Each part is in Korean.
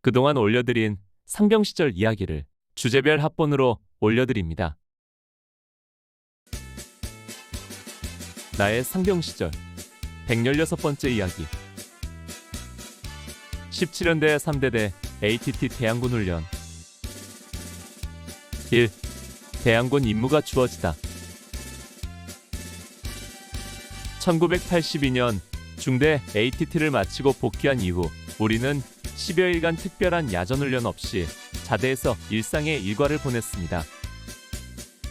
그동안 올려드린 상병 시절 이야기를 주제별 합본으로 올려드립니다. 나의 상병 시절 116번째 이야기. 17연대 3대대 ATT 대항군 훈련. 1. 대항군 임무가 주어지다. 1982년 중대 ATT를 마치고 복귀한 이후 우리는 10여일간 특별한 야전훈련 없이 자대에서 일상의 일과를 보냈습니다.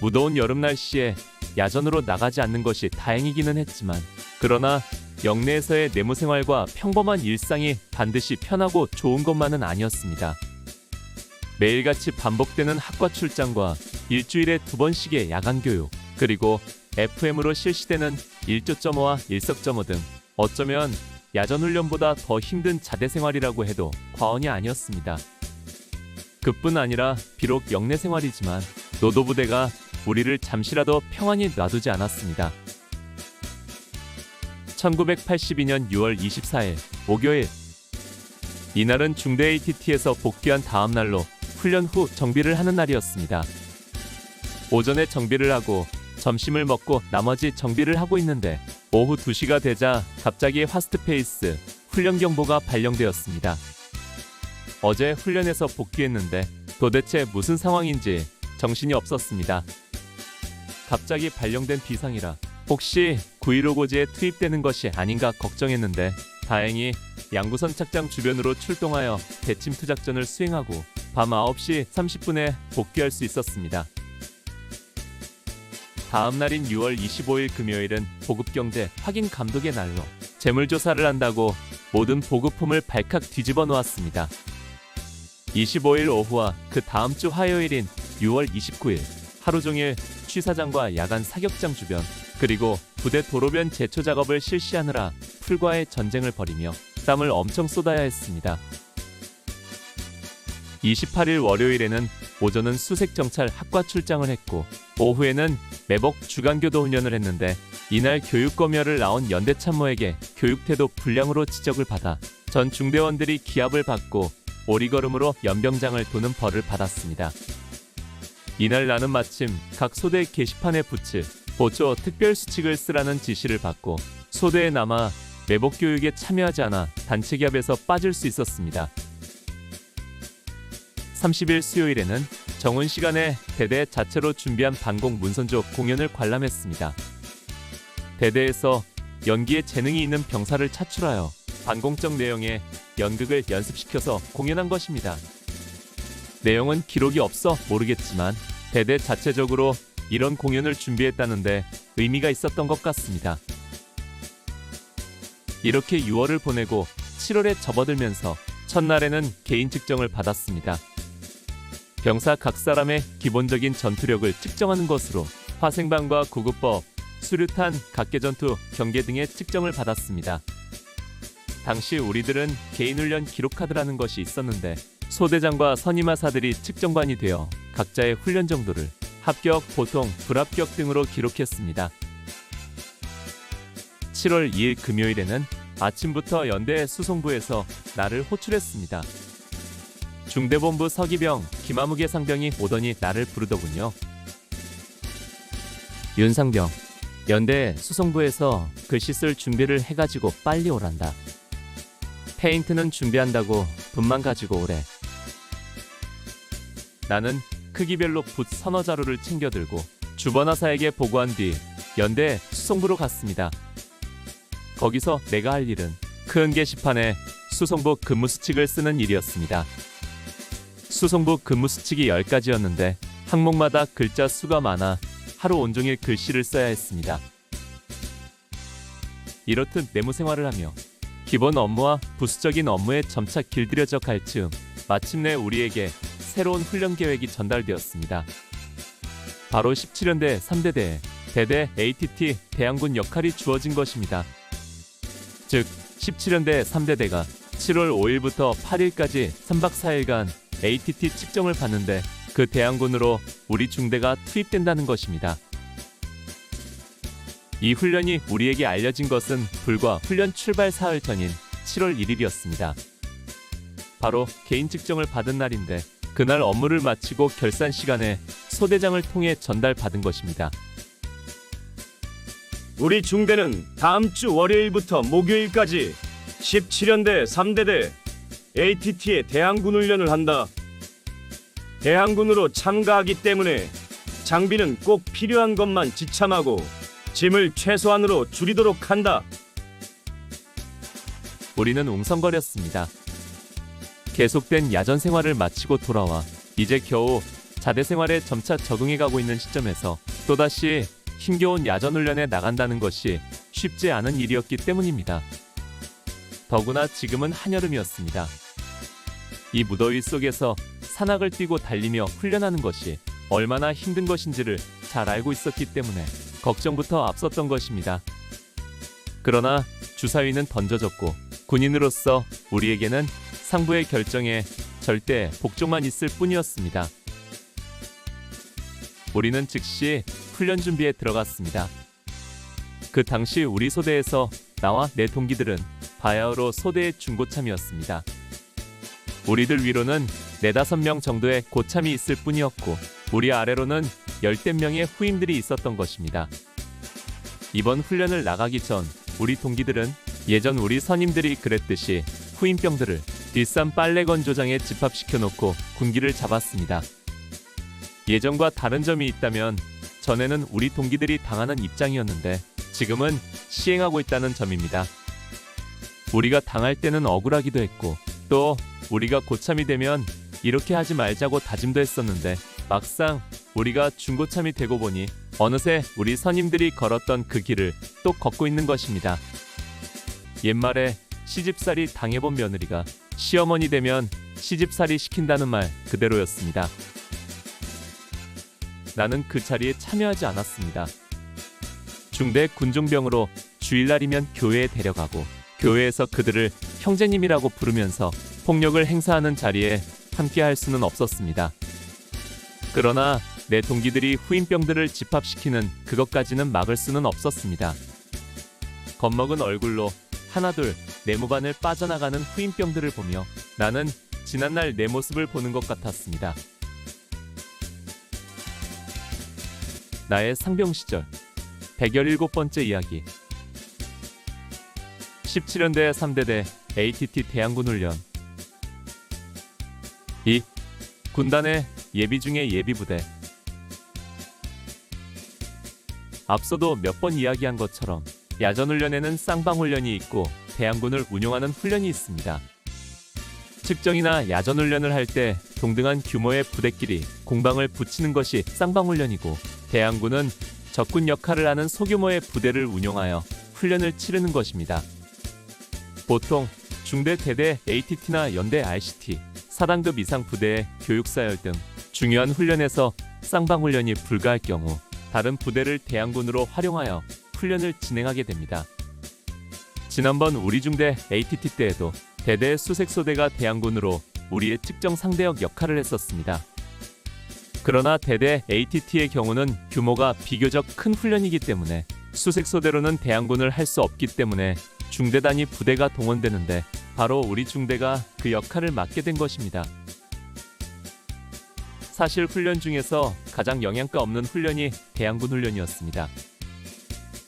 무더운 여름 날씨에 야전으로 나가지 않는 것이 다행이기는 했지만, 그러나 영내에서의 내무 생활과 평범한 일상이 반드시 편하고 좋은 것만은 아니었습니다. 매일같이 반복되는 학과 출장과 일주일에 2번씩의 야간 교육, 그리고 FM으로 실시되는 1.5와 일석.5 등 어쩌면 야전훈련보다 더 힘든 자대 생활이라고 해도 과언이 아니었습니다. 그뿐 아니라 비록 영내 생활이지만 노도부대가 우리를 잠시라도 평안히 놔두지 않았습니다. 1982년 6월 24일 목요일. 이날은 중대 ATT에서 복귀한 다음 날로 훈련 후 정비를 하는 날이었습니다. 오전에 정비를 하고 점심을 먹고 나머지 정비를 하고 있는데 오후 2시가 되자 갑자기 화스트페이스 훈련 경보가 발령되었습니다. 어제 훈련에서 복귀했는데 도대체 무슨 상황인지 정신이 없었습니다. 갑자기 발령된 비상이라 혹시 9.15 고지에 투입되는 것이 아닌가 걱정했는데 다행히 양구선 착장 주변으로 출동하여 대침투 작전을 수행하고 밤 9시 30분에 복귀할 수 있었습니다. 다음 날인 6월 25일 금요일은 보급경제 확인 감독의 날로 재물조사를 한다고 모든 보급품을 발칵 뒤집어 놓았습니다. 25일 오후와 그 다음 주 화요일인 6월 29일 하루 종일 취사장과 야간 사격장 주변, 그리고 부대 도로변 제초 작업을 실시하느라 풀과의 전쟁을 벌이며 땀을 엄청 쏟아야 했습니다. 28일 월요일에는 오전은 수색정찰 학과 출장을 했고 오후에는 매복 주간교도 훈련을 했는데, 이날 교육검열을 나온 연대참모에게 교육태도 불량으로 지적을 받아 전 중대원들이 기합을 받고 오리걸음으로 연병장을 도는 벌을 받았습니다. 이날 나는 마침 각 소대 게시판에 붙일 보초 특별수칙을 쓰라는 지시를 받고 소대에 남아 매복교육에 참여하지 않아 단체기합에서 빠질 수 있었습니다. 30일 수요일에는 정훈 시간에 대대 자체로 준비한 반공 문선조 공연을 관람했습니다. 대대에서 연기에 재능이 있는 병사를 차출하여 반공적 내용의 연극을 연습시켜서 공연한 것입니다. 내용은 기록이 없어 모르겠지만 대대 자체적으로 이런 공연을 준비했다는데 의미가 있었던 것 같습니다. 이렇게 6월을 보내고 7월에 접어들면서 첫날에는 개인 측정을 받았습니다. 병사 각 사람의 기본적인 전투력을 측정하는 것으로 화생방과 구급법, 수류탄, 각계전투, 경계 등의 측정을 받았습니다. 당시 우리들은 개인훈련 기록카드라는 것이 있었는데 소대장과 선임하사들이 측정관이 되어 각자의 훈련 정도를 합격, 보통, 불합격 등으로 기록했습니다. 7월 2일 금요일에는 아침부터 연대 수송부에서 나를 호출했습니다. 중대본부 서기병 김아무개 상병이 오더니 나를 부르더군요. 윤상병, 연대 수송부에서 글씨 쓸 준비를 해가지고 빨리 오란다. 페인트는 준비한다고 붓만 가지고 오래. 나는 크기별로 붓 서너 자루를 챙겨들고 주번하사에게 보고한 뒤 연대 수송부로 갔습니다. 거기서 내가 할 일은 큰 게시판에 수송부 근무수칙을 쓰는 일이었습니다. 수송부 근무수칙이 10가지였는데 항목마다 글자 수가 많아 하루 온종일 글씨를 써야 했습니다. 이렇듯 내무생활을 하며 기본 업무와 부수적인 업무에 점차 길들여져 갈 즈음 마침내 우리에게 새로운 훈련 계획이 전달되었습니다. 바로 17연대 3대대에 대대 ATT 대항군 역할이 주어진 것입니다. 즉 17연대 3대대가 7월 5일부터 8일까지 3박 4일간 ATT 측정을 받는데 그 대항군으로 우리 중대가 투입된다는 것입니다. 이 훈련이 우리에게 알려진 것은 불과 훈련 출발 사흘 전인 7월 1일이었습니다. 바로 개인 측정을 받은 날인데 그날 업무를 마치고 결산 시간에 소대장을 통해 전달받은 것입니다. 우리 중대는 다음 주 월요일부터 목요일까지 17연대 3대대 ATT의 대항군 훈련을 한다. 대항군으로 참가하기 때문에 장비는 꼭 필요한 것만 지참하고 짐을 최소한으로 줄이도록 한다. 우리는 웅성거렸습니다. 계속된 야전 생활을 마치고 돌아와 이제 겨우 자대 생활에 점차 적응해가고 있는 시점에서 또다시 힘겨운 야전 훈련에 나간다는 것이 쉽지 않은 일이었기 때문입니다. 더구나 지금은 한여름이었습니다. 이 무더위 속에서 산악을 뛰고 달리며 훈련하는 것이 얼마나 힘든 것인지를 잘 알고 있었기 때문에 걱정부터 앞섰던 것입니다. 그러나 주사위는 던져졌고 군인으로서 우리에게는 상부의 결정에 절대 복종만 있을 뿐이었습니다. 우리는 즉시 훈련 준비에 들어갔습니다. 그 당시 우리 소대에서 나와 내 동기들은 바야흐로 소대의 중고참이었습니다. 우리들 위로는 4~5명 정도의 고참이 있을 뿐이었고 우리 아래로는 10대 명의 후임들이 있었던 것입니다. 이번 훈련을 나가기 전 우리 동기들은 예전 우리 선임들이 그랬듯이 후임병들을 뒷산 빨래 건조장에 집합시켜놓고 군기를 잡았습니다. 예전과 다른 점이 있다면 전에는 우리 동기들이 당하는 입장이었는데 지금은 시행하고 있다는 점입니다. 우리가 당할 때는 억울하기도 했고 또 우리가 고참이 되면 이렇게 하지 말자고 다짐도 했었는데 막상 우리가 중고참이 되고 보니 어느새 우리 선임들이 걸었던 그 길을 또 걷고 있는 것입니다. 옛말에 시집살이 당해본 며느리가 시어머니 되면 시집살이 시킨다는 말 그대로였습니다. 나는 그 자리에 참여하지 않았습니다. 중대 군종병으로 주일날이면 교회에 데려가고 교회에서 그들을 형제님이라고 부르면서 폭력을 행사하는 자리에 함께 할 수는 없었습니다. 그러나 내 동기들이 후임병들을 집합시키는 그것까지는 막을 수는 없었습니다. 겁먹은 얼굴로 하나둘 내무반을 빠져나가는 후임병들을 보며 나는 지난날 내 모습을 보는 것 같았습니다. 나의 상병 시절 117번째 이야기. 17연대 3대대 ATT 대항군 훈련. 2. 군단의 예비 중의 예비부대. 앞서도 몇 번 이야기한 것처럼 야전훈련에는 쌍방훈련이 있고 대항군을 운용하는 훈련이 있습니다. 측정이나 야전훈련을 할 때 동등한 규모의 부대끼리 공방을 붙이는 것이 쌍방훈련이고 대항군은 적군 역할을 하는 소규모의 부대를 운용하여 훈련을 치르는 것입니다. 보통 중대 대대 ATT나 연대 RCT, 4단급 이상 부대의 교육사열 등 중요한 훈련에서 쌍방훈련이 불가할 경우 다른 부대를 대항군으로 활용하여 훈련을 진행하게 됩니다. 지난번 우리 중대 ATT 때에도 대대 수색소대가 대항군으로 우리의 측정 상대역 역할을 했었습니다. 그러나 대대 ATT의 경우는 규모가 비교적 큰 훈련이기 때문에 수색소대로는 대항군을 할 수 없기 때문에 중대 단위 부대가 동원되는데 바로 우리 중대가 그 역할을 맡게 된 것입니다. 사실 훈련 중에서 가장 영양가 없는 훈련이 대항군 훈련이었습니다.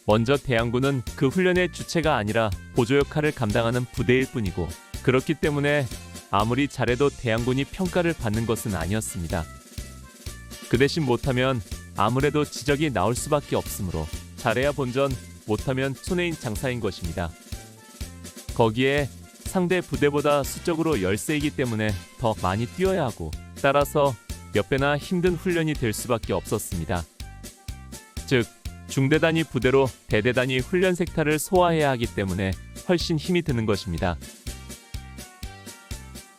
먼저 대항군은 그 훈련의 주체가 아니라 보조 역할을 감당하는 부대일 뿐이고 그렇기 때문에 아무리 잘해도 대항군이 평가를 받는 것은 아니었습니다. 그 대신 못하면 아무래도 지적이 나올 수밖에 없으므로 잘해야 본전, 못하면 손해인 장사인 것입니다. 거기에 상대 부대보다 수적으로 열세이기 때문에 더 많이 뛰어야 하고 따라서 몇 배나 힘든 훈련이 될 수밖에 없었습니다. 즉 중대 단위 부대로 대대 단위 훈련 섹타를 소화해야 하기 때문에 훨씬 힘이 드는 것입니다.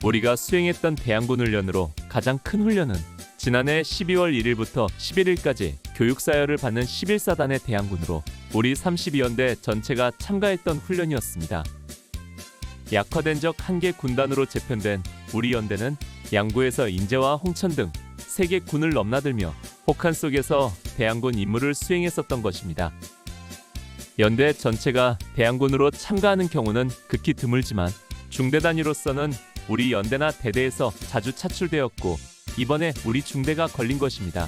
우리가 수행했던 대항군 훈련으로 가장 큰 훈련은 지난해 12월 1일부터 11일까지 교육사열을 받는 11사단의 대항군으로 우리 32연대 전체가 참가했던 훈련이었습니다. 약화된 적 1개 군단으로 재편된 우리 연대는 양구에서 인제와 홍천 등 3개 군을 넘나들며 혹한 속에서 대항군 임무를 수행했었던 것입니다. 연대 전체가 대항군으로 참가하는 경우는 극히 드물지만 중대 단위로서는 우리 연대나 대대에서 자주 차출되었고 이번에 우리 중대가 걸린 것입니다.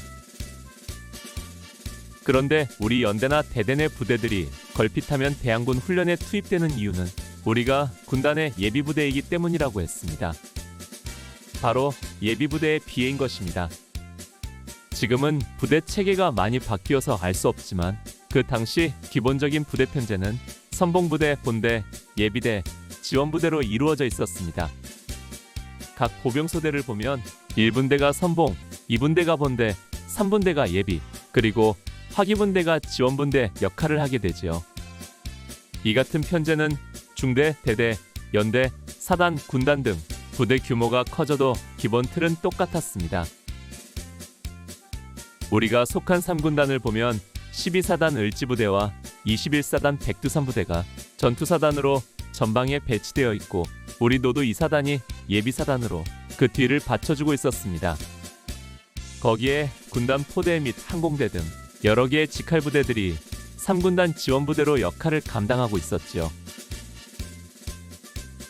그런데 우리 연대나 대대 내 부대들이 걸핏하면 대항군 훈련에 투입되는 이유는 우리가 군단의 예비부대이기 때문이라고 했습니다. 바로 예비부대의 비애인 것입니다. 지금은 부대 체계가 많이 바뀌어서 알 수 없지만 그 당시 기본적인 부대 편제는 선봉부대, 본대, 예비대, 지원부대로 이루어져 있었습니다. 각 보병소대를 보면 1분대가 선봉, 2분대가 본대, 3분대가 예비, 그리고 화기분대가 지원분대 역할을 하게 되지요. 이 같은 편제는 중대, 대대, 연대, 사단, 군단 등 부대 규모가 커져도 기본 틀은 똑같았습니다. 우리가 속한 3군단을 보면 12사단 을지부대와 21사단 백두산부대가 전투사단으로 전방에 배치되어 있고 우리 노도 2사단이 예비사단으로 그 뒤를 받쳐주고 있었습니다. 거기에 군단 포대 및 항공대 등 여러 개의 직할부대들이 3군단 지원부대로 역할을 감당하고 있었지요.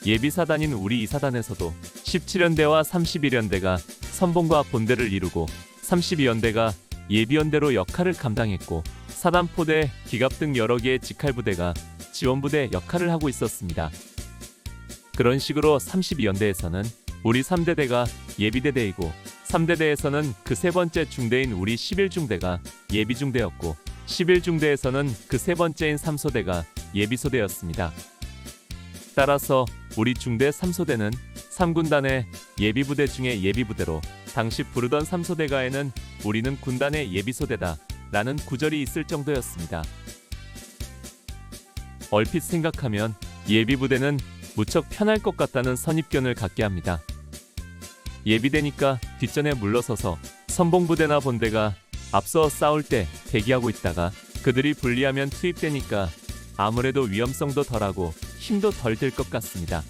예비사단인 우리 2사단에서도 17연대와 31연대가 선봉과 본대를 이루고 32연대가 예비연대로 역할을 감당했고 사단포대, 기갑 등 여러 개의 직할부대가 지원부대 역할을 하고 있었습니다. 그런 식으로 32연대에서는 우리 3대대가 예비대대이고 3대대에서는 그 세 번째 중대인 우리 11중대가 예비중대였고 11중대에서는 그 세 번째인 3소대가 예비소대였습니다. 따라서 우리 중대 3소대는 3군단의 예비부대 중에 예비부대로 당시 부르던 3소대가에는 우리는 군단의 예비소대다 라는 구절이 있을 정도였습니다. 얼핏 생각하면 예비부대는 무척 편할 것 같다는 선입견을 갖게 합니다. 예비대니까 뒷전에 물러서서 선봉부대나 본대가 앞서 싸울 때 대기하고 있다가 그들이 불리하면 투입되니까 아무래도 위험성도 덜하고 힘도 덜 들 것 같습니다.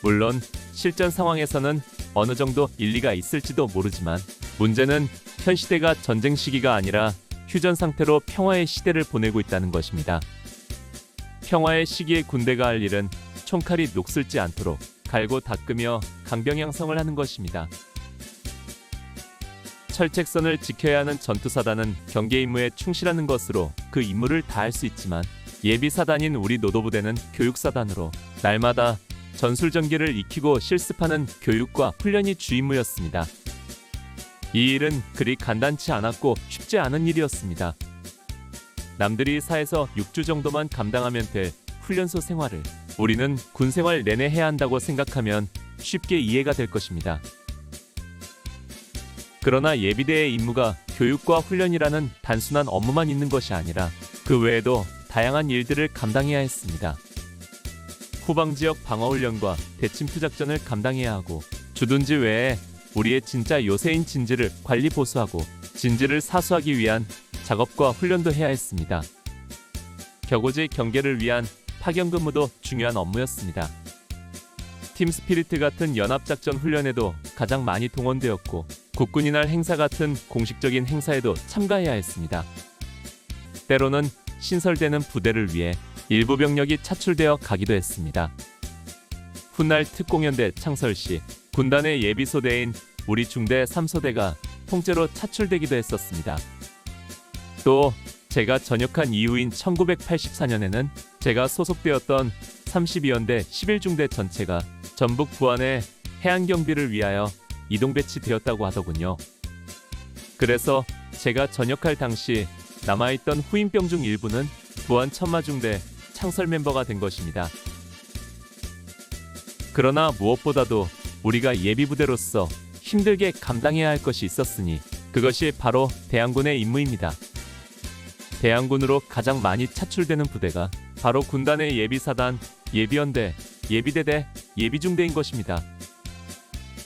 물론 실전 상황에서는 어느 정도 일리가 있을지도 모르지만 문제는 현 시대가 전쟁 시기가 아니라 휴전 상태로 평화의 시대를 보내고 있다는 것입니다. 평화의 시기에 군대가 할 일은 총칼이 녹슬지 않도록 갈고 닦으며 강병 양성을 하는 것입니다. 철책선을 지켜야 하는 전투사단은 경계 임무에 충실하는 것으로 그 임무를 다할 수 있지만 예비사단인 우리 노도부대는 교육사단으로 날마다 전술전기를 익히고 실습하는 교육과 훈련이 주임무였습니다. 이 일은 그리 간단치 않았고 쉽지 않은 일이었습니다. 남들이 4에서 6주 정도만 감당하면 될 훈련소 생활을 우리는 군 생활 내내 해야 한다고 생각하면 쉽게 이해가 될 것입니다. 그러나 예비대의 임무가 교육과 훈련이라는 단순한 업무만 있는 것이 아니라 그 외에도 다양한 일들을 감당해야 했습니다. 후방지역 방어훈련과 대침투작전을 감당해야 하고 주둔지 외에 우리의 진짜 요새인 진지를 관리 보수하고 진지를 사수하기 위한 작업과 훈련도 해야 했습니다. 격오지 경계를 위한 파견 근무도 중요한 업무였습니다. 팀 스피리트 같은 연합작전 훈련에도 가장 많이 동원되었고 국군이 날 행사 같은 공식적인 행사에도 참가해야 했습니다. 때로는 신설되는 부대를 위해 일부 병력이 차출되어 가기도 했습니다. 훗날 특공연대 창설 시 군단의 예비소대인 우리 중대 3소대가 통째로 차출되기도 했었습니다. 또 제가 전역한 이후인 1984년에는 제가 소속되었던 32연대 11중대 전체가 전북 부안의 해안경비를 위하여 이동 배치되었다고 하더군요. 그래서 제가 전역할 당시 남아있던 후임병 중 일부는 부안 천마중대 창설 멤버가 된 것입니다. 그러나 무엇보다도 우리가 예비부대로서 힘들게 감당해야 할 것이 있었으니 그것이 바로 대항군의 임무입니다. 대항군으로 가장 많이 차출되는 부대가 바로 군단의 예비사단, 예비연대, 예비대대, 예비중대인 것입니다.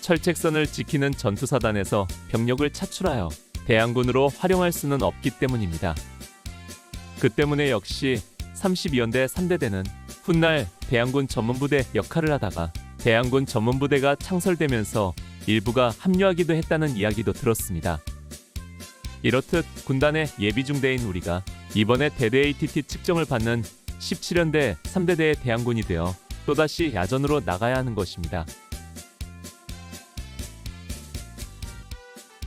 철책선을 지키는 전투사단에서 병력을 차출하여 대항군으로 활용할 수는 없기 때문입니다. 그 때문에 역시 32연대 3대대는 훗날 대항군 전문부대 역할을 하다가 대항군 전문부대가 창설되면서 일부가 합류하기도 했다는 이야기도 들었습니다. 이렇듯 군단의 예비중대인 우리가 이번에 대대 ATT 측정을 받는 17연대 3대대의 대항군이 되어 또다시 야전으로 나가야 하는 것입니다.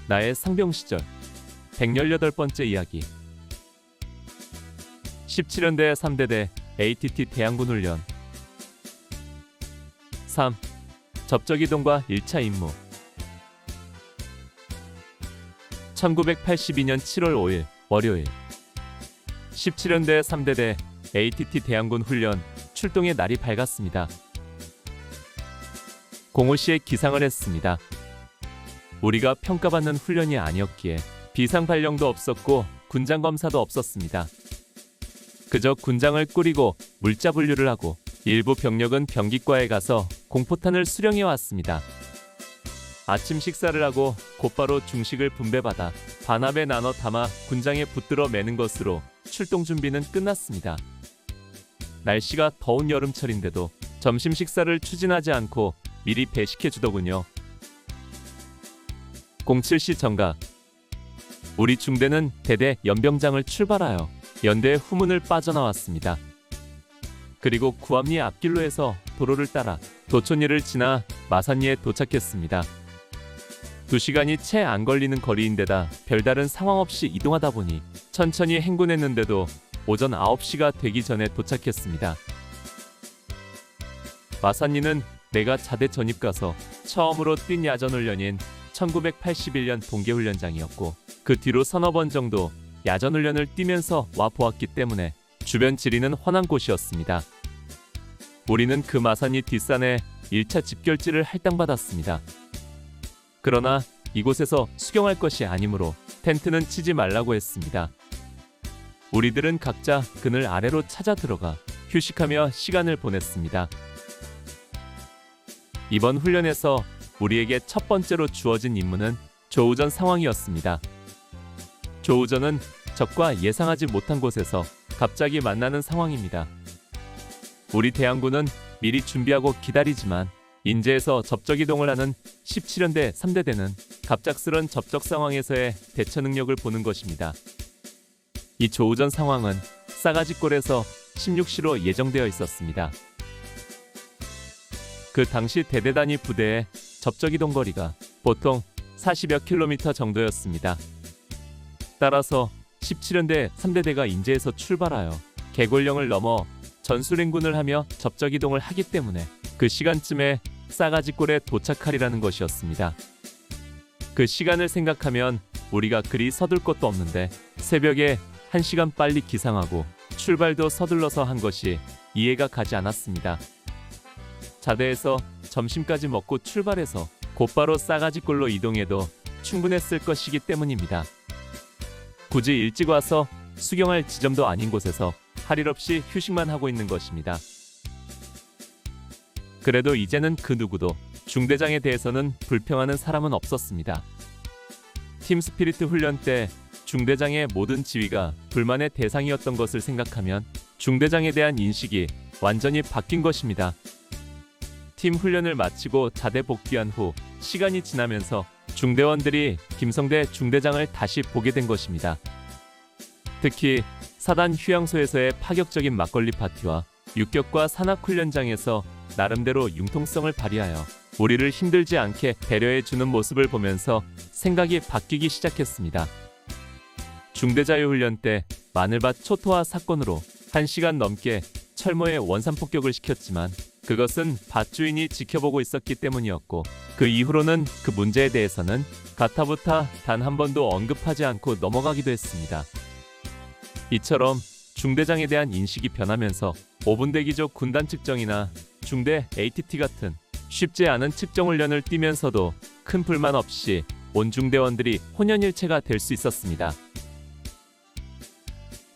나의 상병 시절 118번째 이야기. 17연대 3대대 ATT 대항군 훈련. 3. 접적이동과 1차 임무. 1982년 7월 5일 월요일. 17연대 3대대 ATT 대항군 훈련 출동의 날이 밝았습니다. 05시에 기상을 했습니다. 우리가 평가받는 훈련이 아니었기에 비상 발령도 없었고 군장 검사도 없었습니다. 그저 군장을 꾸리고 물자 분류를 하고 일부 병력은 병기과에 가서 공포탄을 수령해 왔습니다. 아침 식사를 하고 곧바로 중식을 분배받아 반합에 나눠 담아 군장에 붙들어 매는 것으로 출동 준비는 끝났습니다. 날씨가 더운 여름철인데도 점심 식사를 추진하지 않고 미리 배식해 주더군요. 07시 정각. 우리 중대는 대대 연병장을 출발하여 연대의 후문을 빠져나왔습니다. 그리고 구암리 앞길로 해서 도로를 따라 도촌리를 지나 마산리에 도착했습니다. 2시간이 채 안 걸리는 거리인데다 별다른 상황 없이 이동하다 보니 천천히 행군했는데도 오전 9시가 되기 전에 도착했습니다. 마산리는 내가 자대 전입 가서 처음으로 뛴 야전훈련인 1981년 동계훈련장이었고 그 뒤로 서너 번 정도 야전훈련을 뛰면서 와보았기 때문에 주변 지리는 훤한 곳이었습니다. 우리는 그 마산리 뒷산에 1차 집결지를 할당받았습니다. 그러나 이곳에서 수경할 것이 아니므로 텐트는 치지 말라고 했습니다. 우리들은 각자 그늘 아래로 찾아 들어가 휴식하며 시간을 보냈습니다. 이번 훈련에서 우리에게 첫 번째로 주어진 임무는 조우전 상황이었습니다. 조우전은 적과 예상하지 못한 곳에서 갑자기 만나는 상황입니다. 우리 대항군은 미리 준비하고 기다리지만 인제에서 접적이동을 하는 17연대 3대대는 갑작스런 접적 상황에서의 대처 능력을 보는 것입니다. 이 조우전 상황은 싸가지골에서 16시로 예정되어 있었습니다. 그 당시 대대 단위 부대의 접적이동 거리가 보통 40여 킬로미터 정도였습니다. 따라서 17연대 3대대가 인제에서 출발하여 개골령을 넘어 전술행군을 하며 접적이동을 하기 때문에 그 시간쯤에 싸가지골에 도착하리라는 것이었습니다. 그 시간을 생각하면 우리가 그리 서둘 것도 없는데 새벽에 1시간 빨리 기상하고 출발도 서둘러서 한 것이 이해가 가지 않았습니다. 자대에서 점심까지 먹고 출발해서 곧바로 싸가지골로 이동해도 충분했을 것이기 때문입니다. 굳이 일찍 와서 수경할 지점도 아닌 곳에서 할 일 없이 휴식만 하고 있는 것입니다. 그래도 이제는 그 누구도 중대장에 대해서는 불평하는 사람은 없었습니다. 팀 스피리트 훈련 때 중대장의 모든 지위가 불만의 대상이었던 것을 생각하면 중대장에 대한 인식이 완전히 바뀐 것입니다. 팀 훈련을 마치고 자대 복귀한 후 시간이 지나면서 중대원들이 김성대 중대장을 다시 보게 된 것입니다. 특히 사단 휴양소에서의 파격적인 막걸리 파티와 육격과 산악훈련장에서 나름대로 융통성을 발휘하여 우리를 힘들지 않게 배려해주는 모습을 보면서 생각이 바뀌기 시작했습니다. 중대자유훈련 때 마늘밭 초토화 사건으로 1시간 넘게 철모에 원산폭격을 시켰지만 그것은 밭주인이 지켜보고 있었기 때문이었고 그 이후로는 그 문제에 대해서는 가타부타 단 한 번도 언급하지 않고 넘어가기도 했습니다. 이처럼 중대장에 대한 인식이 변하면서 5분 대기조 군단 측정이나 중대 ATT 같은 쉽지 않은 측정 훈련을 뛰면서도 큰 불만 없이 온 중대원들이 혼연일체가 될 수 있었습니다.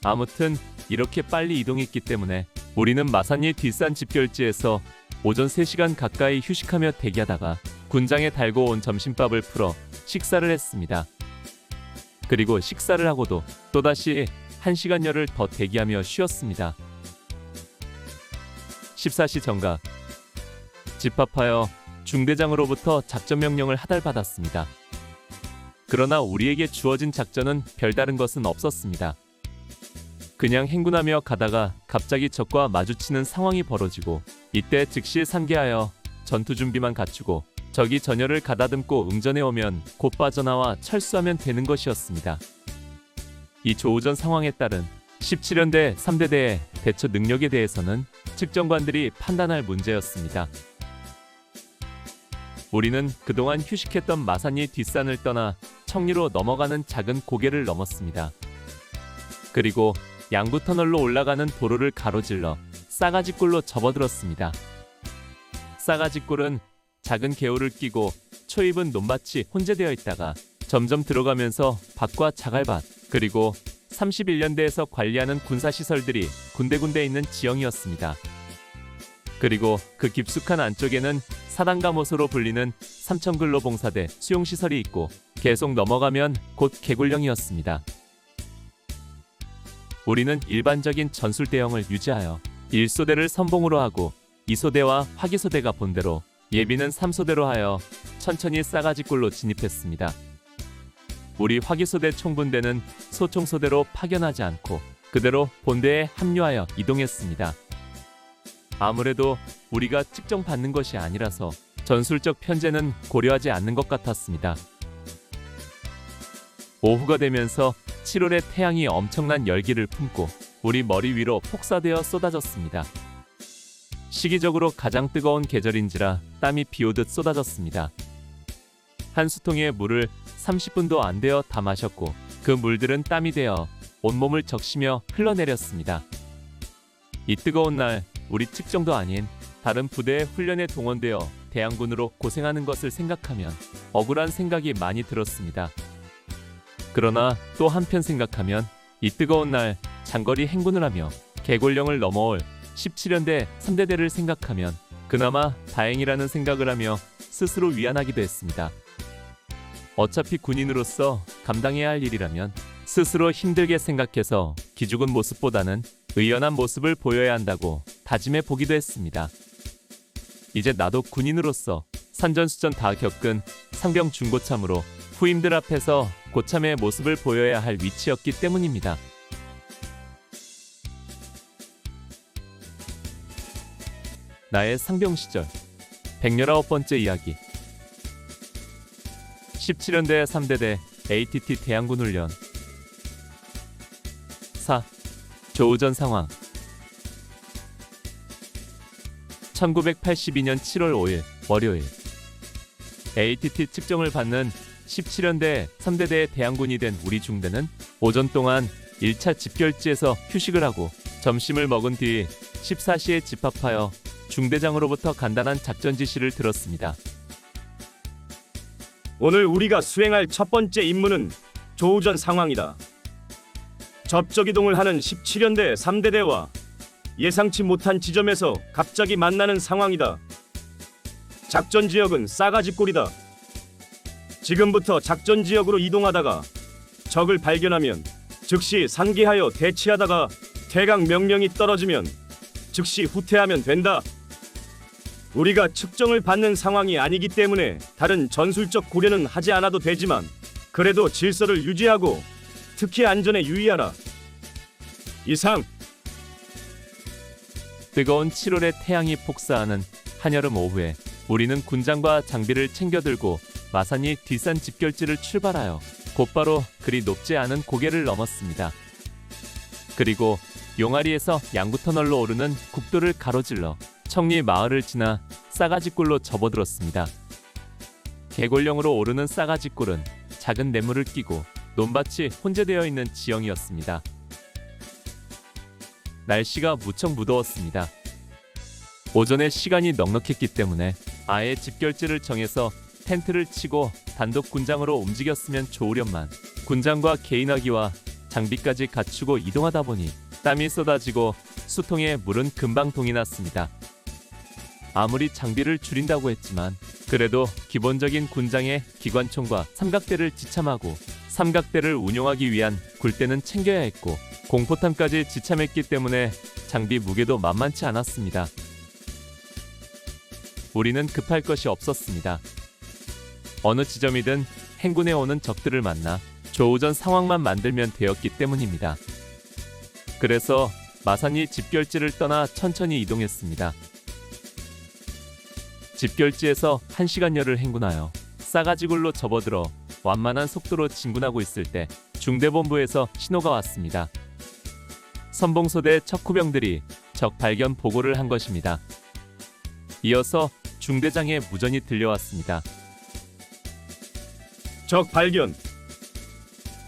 아무튼 이렇게 빨리 이동했기 때문에 우리는 마산리 뒷산 집결지에서 오전 3시간 가까이 휴식하며 대기하다가 군장에 달고 온 점심밥을 풀어 식사를 했습니다. 그리고 식사를 하고도 또다시 1시간여를 더 대기하며 쉬었습니다. 14시 정각. 집합하여 중대장으로부터 작전 명령을 하달받았습니다. 그러나 우리에게 주어진 작전은 별다른 것은 없었습니다. 그냥 행군하며 가다가 갑자기 적과 마주치는 상황이 벌어지고 이때 즉시 상계하여 전투 준비만 갖추고 적이 전열을 가다듬고 응전해 오면 곧 빠져나와 철수하면 되는 것이었습니다. 이 조우전 상황에 따른 17연대 3대대의 대처 능력에 대해서는 측정관들이 판단할 문제였습니다. 우리는 그동안 휴식했던 마산리 뒷산을 떠나 청리로 넘어가는 작은 고개를 넘었습니다. 그리고 양구터널로 올라가는 도로를 가로질러 싸가지골로 접어들었습니다. 싸가지골은 작은 개울을 끼고 초입은 논밭이 혼재되어 있다가 점점 들어가면서 밭과 자갈밭 그리고 31년대에서 관리하는 군사시설들이 군데군데 있는 지형이었습니다. 그리고 그 깊숙한 안쪽에는 사단감호소로 불리는 삼천근로봉사대 수용시설이 있고 계속 넘어가면 곧 개굴령이었습니다. 우리는 일반적인 전술대형을 유지하여 1소대를 선봉으로 하고 2소대와 화기소대가 본대로 예비는 3소대로 하여 천천히 싸가지골로 진입했습니다. 우리 화기소대 총분대는 소총소대로 파견하지 않고 그대로 본대에 합류하여 이동했습니다. 아무래도 우리가 측정받는 것이 아니라서 전술적 편제는 고려하지 않는 것 같았습니다. 오후가 되면서 7월의 태양이 엄청난 열기를 품고 우리 머리 위로 폭사되어 쏟아졌습니다. 시기적으로 가장 뜨거운 계절인지라 땀이 비오듯 쏟아졌습니다. 한 수통에 물을 30분도 안 되어 다 마셨고 그 물들은 땀이 되어 온몸을 적시며 흘러내렸습니다. 이 뜨거운 날 우리 측정도 아닌 다른 부대의 훈련에 동원되어 대항군으로 고생하는 것을 생각하면 억울한 생각이 많이 들었습니다. 그러나 또 한편 생각하면 이 뜨거운 날 장거리 행군을 하며 개골령을 넘어올 17연대 3대대를 생각하면 그나마 다행이라는 생각을 하며 스스로 위안하기도 했습니다. 어차피 군인으로서 감당해야 할 일이라면 스스로 힘들게 생각해서 기죽은 모습보다는 의연한 모습을 보여야 한다고 다짐해 보기도 했습니다. 이제 나도 군인으로서 산전수전 다 겪은 상병 중고참으로 후임들 앞에서 고참의 모습을 보여야 할 위치였기 때문입니다. 나의 상병 시절 119번째 이야기 17연대 3대대 ATT 대항군 훈련 4. 조우전 상황 1982년 7월 5일 월요일 ATT 측정을 받는 17연대 3대대의 대항군이 된 우리 중대는 오전 동안 1차 집결지에서 휴식을 하고 점심을 먹은 뒤 14시에 집합하여 중대장으로부터 간단한 작전 지시를 들었습니다. 오늘 우리가 수행할 첫 번째 임무는 조우전 상황이다. 접촉 이동을 하는 17연대 3대대와 예상치 못한 지점에서 갑자기 만나는 상황이다. 작전 지역은 싸가지골이다. 지금부터 작전 지역으로 이동하다가 적을 발견하면 즉시 상기하여 대치하다가 퇴각 명령이 떨어지면 즉시 후퇴하면 된다. 우리가 측정을 받는 상황이 아니기 때문에 다른 전술적 고려는 하지 않아도 되지만 그래도 질서를 유지하고 특히 안전에 유의하라. 이상. 뜨거운 7월의 태양이 폭사하는 한여름 오후에 우리는 군장과 장비를 챙겨 들고 마산리 뒷산 집결지를 출발하여 곧바로 그리 높지 않은 고개를 넘었습니다. 그리고 용아리에서 양구터널로 오르는 국도를 가로질러 청리 마을을 지나 싸가지골로 접어들었습니다. 개골령으로 오르는 싸가지골은 작은 냇물을 끼고 논밭이 혼재되어 있는 지형이었습니다. 날씨가 무척 무더웠습니다. 오전에 시간이 넉넉했기 때문에 아예 집결지를 정해서 텐트를 치고 단독 군장으로 움직였으면 좋으련만 군장과 개인화기와 장비까지 갖추고 이동하다 보니 땀이 쏟아지고 수통에 물은 금방 동이 났습니다. 아무리 장비를 줄인다고 했지만 그래도 기본적인 군장의 기관총과 삼각대를 지참하고 삼각대를 운용하기 위한 굴대는 챙겨야 했고 공포탄까지 지참했기 때문에 장비 무게도 만만치 않았습니다. 우리는 급할 것이 없었습니다. 어느 지점이든 행군에 오는 적들을 만나 조우전 상황만 만들면 되었기 때문입니다. 그래서 마산이 집결지를 떠나 천천히 이동했습니다. 집결지에서 1시간여를 행군하여 싸가지굴로 접어들어 완만한 속도로 진군하고 있을 때 중대본부에서 신호가 왔습니다. 선봉소대 척후병들이 적 발견 보고를 한 것입니다. 이어서 중대장의 무전이 들려왔습니다. 적 발견.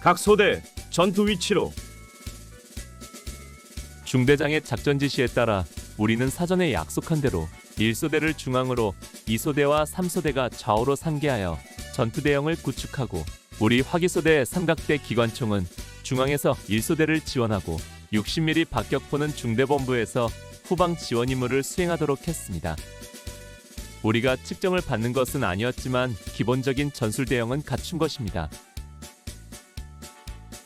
각 소대 전투 위치로. 중대장의 작전 지시에 따라 우리는 사전에 약속한 대로 1소대를 중앙으로 2소대와 3소대가 좌우로 상계하여 전투 대형을 구축하고 우리 화기소대 삼각대 기관총은 중앙에서 1소대를 지원하고 60mm 박격포는 중대본부에서 후방 지원 임무를 수행하도록 했습니다. 우리가 측정을 받는 것은 아니었지만 기본적인 전술 대형은 갖춘 것입니다.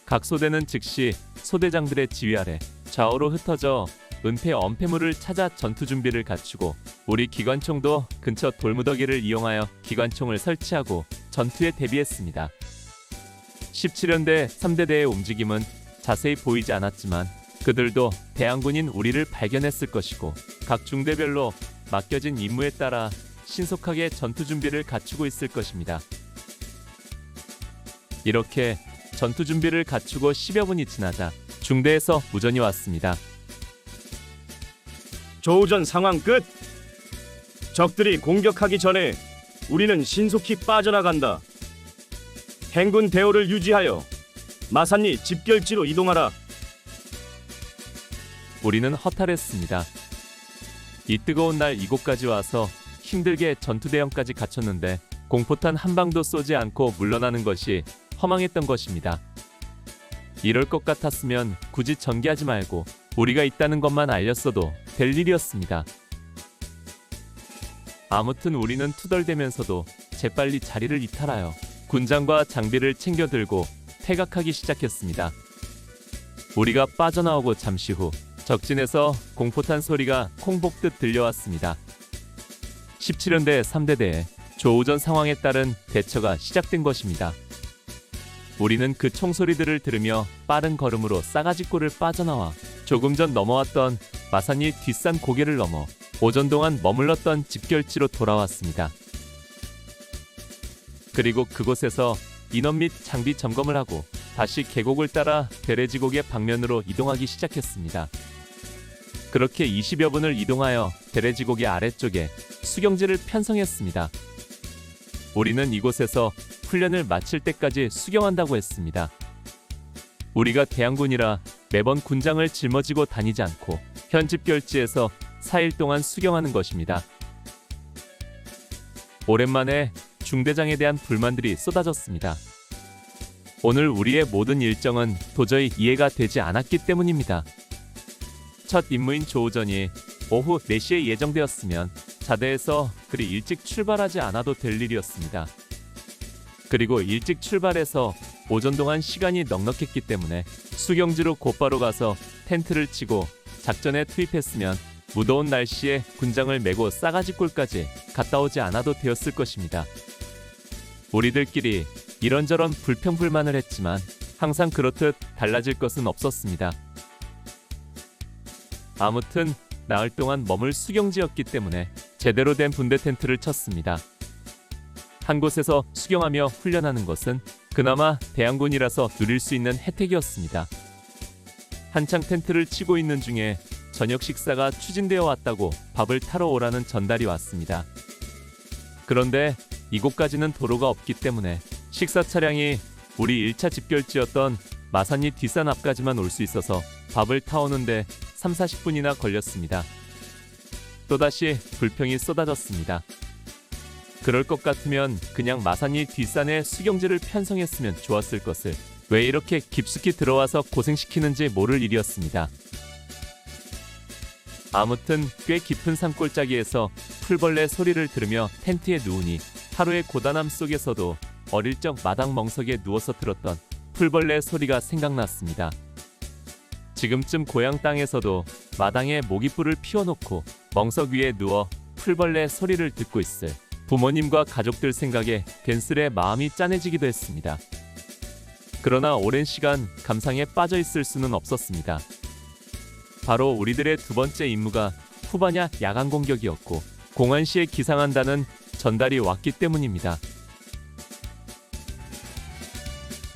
각 소대는 즉시 소대장들의 지휘 아래 좌우로 흩어져 은폐 엄폐물을 찾아 전투 준비를 갖추고 우리 기관총도 근처 돌무더기를 이용하여 기관총을 설치하고 전투에 대비했습니다. 17연대 3대대의 움직임은 자세히 보이지 않았지만 그들도 대항군인 우리를 발견했을 것이고 각 중대별로 맡겨진 임무에 따라 신속하게 전투 준비를 갖추고 있을 것입니다. 이렇게 전투 준비를 갖추고 10여 분이 지나자 중대에서 무전이 왔습니다. 조우전 상황 끝. 적들이 공격하기 전에 우리는 신속히 빠져나간다. 행군 대오를 유지하여 마산리 집결지로 이동하라. 우리는 허탈했습니다. 이 뜨거운 날 이곳까지 와서 힘들게 전투 대형까지 갖췄는데 공포탄 한 방도 쏘지 않고 물러나는 것이 허망했던 것입니다. 이럴 것 같았으면 굳이 전개하지 말고 우리가 있다는 것만 알렸어도 될 일이었습니다. 아무튼 우리는 투덜대면서도 재빨리 자리를 이탈하여 군장과 장비를 챙겨 들고 퇴각하기 시작했습니다. 우리가 빠져나오고 잠시 후 적진에서 공포탄 소리가 콩복듯 들려왔습니다. 17연대 3대대의 조우전 상황에 따른 대처가 시작된 것입니다. 우리는 그 총소리들을 들으며 빠른 걸음으로 싸가지골을 빠져나와 조금 전 넘어왔던 마산리 뒷산 고개를 넘어 오전 동안 머물렀던 집결지로 돌아왔습니다. 그리고 그곳에서 인원 및 장비 점검을 하고 다시 계곡을 따라 대레지곡의 방면으로 이동하기 시작했습니다. 그렇게 20여 분을 이동하여 대레지곡의 아래쪽에 수경지를 편성했습니다. 우리는 이곳에서 훈련을 마칠 때까지 수경한다고 했습니다. 우리가 대항군이라 매번 군장을 짊어지고 다니지 않고 현 집결지에서 4일 동안 수경하는 것입니다. 오랜만에 중대장에 대한 불만들이 쏟아졌습니다. 오늘 우리의 모든 일정은 도저히 이해가 되지 않았기 때문입니다. 첫 임무인 조우전이 오후 4시에 예정되었으면 자대에서 그리 일찍 출발하지 않아도 될 일이었습니다. 그리고 일찍 출발해서 오전 동안 시간이 넉넉했기 때문에 수경지로 곧바로 가서 텐트를 치고 작전에 투입했으면 무더운 날씨에 군장을 메고 싸가지골까지 갔다 오지 않아도 되었을 것입니다. 우리들끼리 이런저런 불평불만을 했지만 항상 그렇듯 달라질 것은 없었습니다. 아무튼 나흘 동안 머물 수경지였기 때문에 제대로 된 분대 텐트를 쳤습니다. 한 곳에서 수경하며 훈련하는 것은 그나마 대항군이라서 누릴 수 있는 혜택이었습니다. 한창 텐트를 치고 있는 중에 저녁 식사가 추진되어 왔다고 밥을 타러 오라는 전달이 왔습니다. 그런데 이곳까지는 도로가 없기 때문에 식사 차량이 우리 1차 집결지였던 마산리 뒷산 앞까지만 올 수 있어서 밥을 타오는데 30-40분이나 걸렸습니다. 또다시 불평이 쏟아졌습니다. 그럴 것 같으면 그냥 마산리 뒷산에 수경지를 편성했으면 좋았을 것을 왜 이렇게 깊숙이 들어와서 고생시키는지 모를 일이었습니다. 아무튼 꽤 깊은 산골짜기에서 풀벌레 소리를 들으며 텐트에 누우니 하루의 고단함 속에서도 어릴 적 마당 멍석에 누워서 들었던 풀벌레 소리가 생각났습니다. 지금쯤 고향 땅에서도 마당에 모깃불을 피워놓고 멍석 위에 누워 풀벌레 소리를 듣고 있을 부모님과 가족들 생각에 괜스레 마음이 짠해지기도 했습니다. 그러나 오랜 시간 감상에 빠져 있을 수는 없었습니다. 바로 우리들의 두 번째 임무가 후반야 야간 공격이었고 공안시에 기상한다는 전달이 왔기 때문입니다.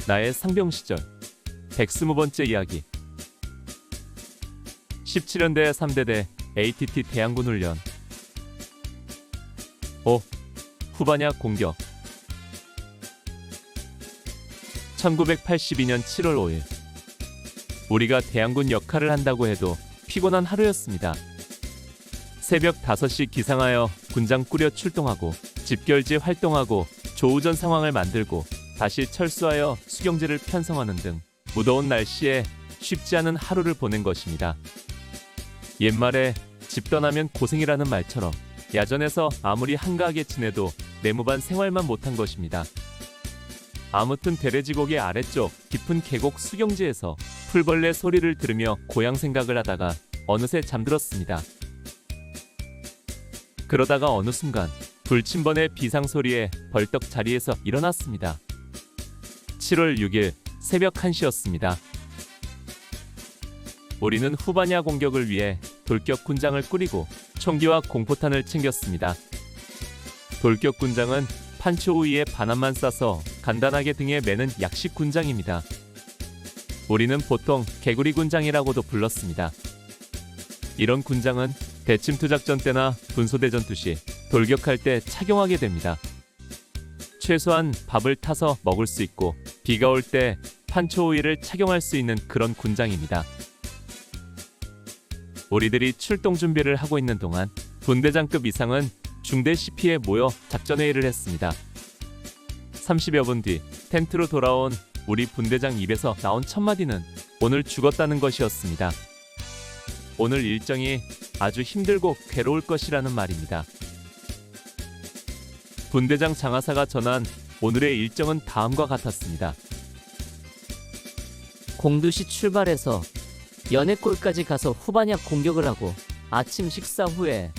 나의 상병 시절 120번째 이야기. 17연대 3대대 ATT 대항군 훈련. 5. 후반야 공격. 1982년 7월 5일. 우리가 대항군 역할을 한다고 해도 피곤한 하루였습니다. 새벽 5시 기상하여 군장 꾸려 출동하고 집결지 활동하고 조우전 상황을 만들고 다시 철수하여 수경지를 편성하는 등 무더운 날씨에 쉽지 않은 하루를 보낸 것입니다. 옛말에 집 떠나면 고생이라는 말처럼 야전에서 아무리 한가하게 지내도 내무반 생활만 못한 것입니다. 아무튼 대레지곡의 아래쪽 깊은 계곡 수경지에서 풀벌레 소리를 들으며 고향 생각을 하다가 어느새 잠들었습니다. 그러다가 어느 순간 불침번의 비상소리에 벌떡 자리에서 일어났습니다. 7월 6일 새벽 1시였습니다. 우리는 후반야 공격을 위해 돌격 군장을 꾸리고 총기와 공포탄을 챙겼습니다. 돌격 군장은 판초 우위에 반환만 싸서 간단하게 등에 매는 약식 군장입니다. 우리는 보통 개구리 군장이라고도 불렀습니다. 이런 군장은 대침투 작전 때나 분소대 전투 시 돌격할 때 착용하게 됩니다. 최소한 밥을 타서 먹을 수 있고 비가 올 때 판초 우위를 착용할 수 있는 그런 군장입니다. 우리들이 출동 준비를 하고 있는 동안 분대장급 이상은 중대 CP에 모여 작전회의를 했습니다. 30여 분 뒤 텐트로 돌아온 우리 분대장 입에서 나온 첫마디는 오늘 죽었다는 것이었습니다. 오늘 일정이 아주 힘들고 괴로울 것이라는 말입니다. 분대장 장하사가 전한 오늘의 일정은 다음과 같았습니다. 공두시 출발해서 연해골까지 가서 후반야 공격을 하고 아침 식사 후에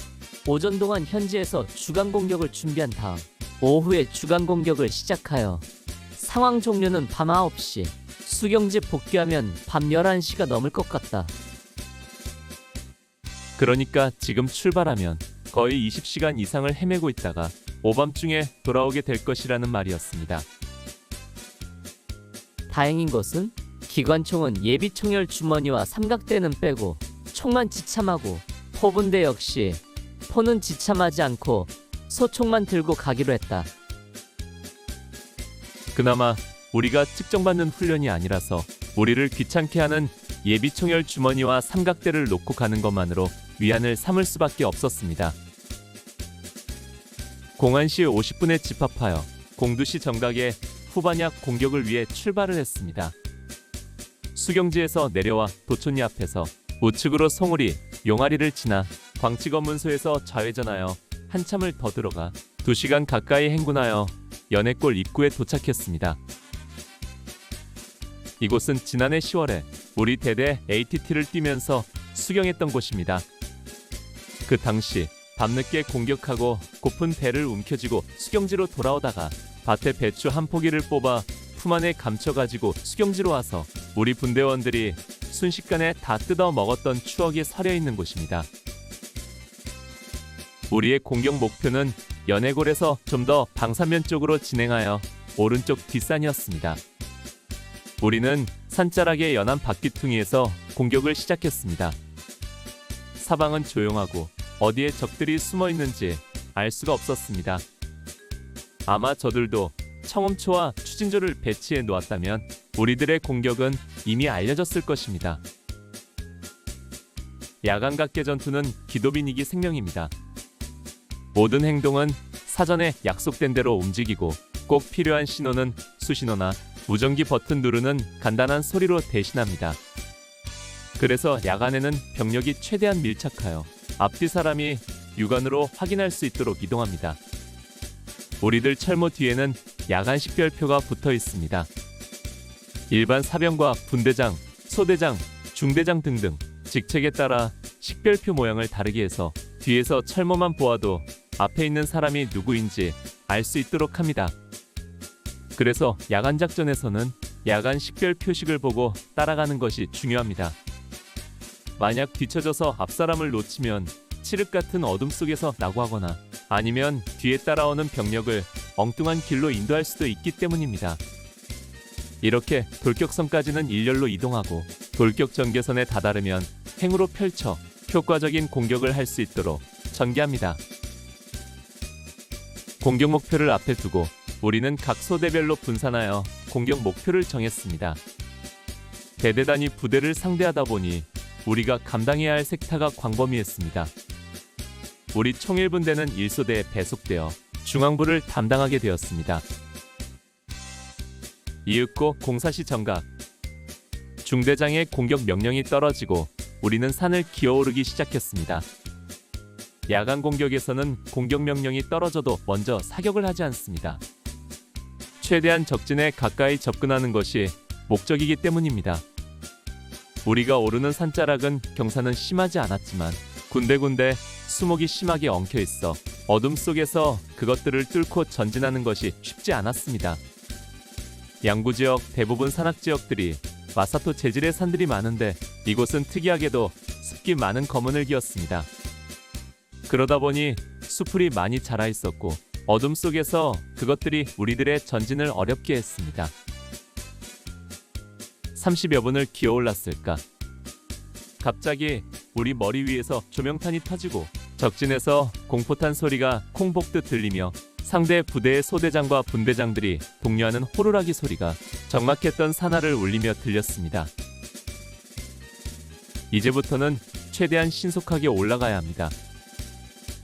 오전 동안 현지에서 주간 공격을 준비한 다음 오후에 주간 공격을 시작하여 상황 종료는 밤 9시, 수경지 복귀하면 밤 11시가 넘을 것 같다. 그러니까 지금 출발하면 거의 20시간 이상을 헤매고 있다가 오밤중에 돌아오게 될 것이라는 말이었습니다. 다행인 것은 기관총은 예비총열 주머니와 삼각대는 빼고 총만 지참하고 포분대 역시 포는 지참하지 않고 소총만 들고 가기로 했다. 그나마 우리가 측정받는 훈련이 아니라서 우리를 귀찮게 하는 예비총열 주머니와 삼각대를 놓고 가는 것만으로 위안을 삼을 수밖에 없었습니다. 공안시 50분에 집합하여 공두시 정각에 후반야 공격을 위해 출발을 했습니다. 수경지에서 내려와 도촌리 앞에서 우측으로 송우리, 용아리를 지나 광치검문소에서 좌회전하여 한참을 더 들어가 2시간 가까이 행군하여 연해골 입구에 도착했습니다. 이곳은 지난해 10월에 우리 대대 ATT를 뛰면서 수경했던 곳입니다. 그 당시 밤늦게 공격하고 고픈 배를 움켜쥐고 수경지로 돌아오다가 밭에 배추 한 포기를 뽑아 품 안에 감춰가지고 수경지로 와서 우리 분대원들이 순식간에 다 뜯어 먹었던 추억이 서려 있는 곳입니다. 우리의 공격 목표는 연해골에서 좀 더 방산면 쪽으로 진행하여 오른쪽 뒷산이었습니다. 우리는 산자락의 연안 바퀴퉁이에서 공격을 시작했습니다. 사방은 조용하고 어디에 적들이 숨어 있는지 알 수가 없었습니다. 아마 저들도 청음초와 추진조를 배치해 놓았다면 우리들의 공격은 이미 알려졌을 것입니다. 야간각계 전투는 기도빈이기 생명입니다. 모든 행동은 사전에 약속된 대로 움직이고 꼭 필요한 신호는 수신호나 무전기 버튼 누르는 간단한 소리로 대신합니다. 그래서 야간에는 병력이 최대한 밀착하여 앞뒤 사람이 육안으로 확인할 수 있도록 이동합니다. 우리들 철모 뒤에는 야간 식별표가 붙어 있습니다. 일반 사병과 분대장, 소대장, 중대장 등등 직책에 따라 식별표 모양을 다르게 해서 뒤에서 철모만 보아도 앞에 있는 사람이 누구인지 알 수 있도록 합니다. 그래서 야간 작전에서는 야간 식별 표식을 보고 따라가는 것이 중요합니다. 만약 뒤처져서 앞사람을 놓치면 칠흑 같은 어둠 속에서 낙오하거나 아니면 뒤에 따라오는 병력을 엉뚱한 길로 인도할 수도 있기 때문입니다. 이렇게 돌격선까지는 일렬로 이동하고 돌격 전개선에 다다르면 행으로 펼쳐 효과적인 공격을 할 수 있도록 전개합니다. 공격 목표를 앞에 두고 우리는 각 소대별로 분산하여 공격 목표를 정했습니다. 대대 단위 부대를 상대하다 보니 우리가 감당해야 할 섹타가 광범위했습니다. 우리 총 1분대는 1소대에 배속되어 중앙부를 담당하게 되었습니다. 이윽고 공사시 정각. 중대장의 공격 명령이 떨어지고 우리는 산을 기어오르기 시작했습니다. 야간 공격에서는 공격 명령이 떨어져도 먼저 사격을 하지 않습니다. 최대한 적진에 가까이 접근하는 것이 목적이기 때문입니다. 우리가 오르는 산자락은 경사는 심하지 않았지만 군데군데 수목이 심하게 엉켜 있어 어둠 속에서 그것들을 뚫고 전진하는 것이 쉽지 않았습니다. 양구 지역 대부분 산악 지역들이 마사토 재질의 산들이 많은데 이곳은 특이하게도 습기 많은 검은 흙이었습니다. 그러다 보니 수풀이 많이 자라 있었고 어둠 속에서 그것들이 우리들의 전진을 어렵게 했습니다. 30여 분을 기어올랐을까. 갑자기 우리 머리 위에서 조명탄이 터지고 적진에서 공포탄 소리가 콩 볶듯 들리며 상대 부대의 소대장과 분대장들이 독려하는 호루라기 소리가 적막했던 산하를 울리며 들렸습니다. 이제부터는 최대한 신속하게 올라가야 합니다.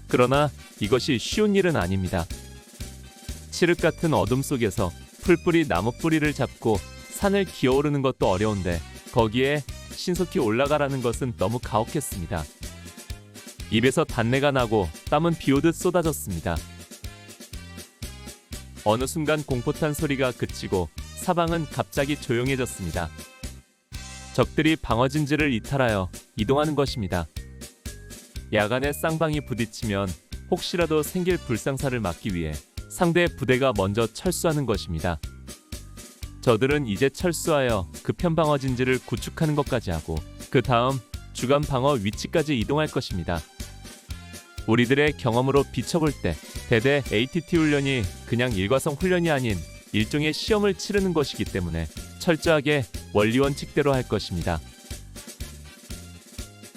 그러나 이것이 쉬운 일은 아닙니다. 칠흑 같은 어둠 속에서 풀뿌리 나무 뿌리를 잡고 산을 기어오르는 것도 어려운데 거기에 신속히 올라가라는 것은 너무 가혹했습니다. 입에서 단내가 나고 땀은 비오듯 쏟아졌습니다. 어느 순간 공포탄 소리가 그치고 사방은 갑자기 조용해졌습니다. 적들이 방어진지를 이탈하여 이동하는 것입니다. 야간에 쌍방이 부딪히면 혹시라도 생길 불상사를 막기 위해 상대 부대가 먼저 철수하는 것입니다. 저들은 이제 철수하여 급현 방어진지를 구축하는 것까지 하고 그 다음 주간 방어 위치까지 이동할 것입니다. 우리들의 경험으로 비춰볼 때 대대 ATT 훈련이 그냥 일과성 훈련이 아닌 일종의 시험을 치르는 것이기 때문에 철저하게 원리 원칙대로 할 것입니다.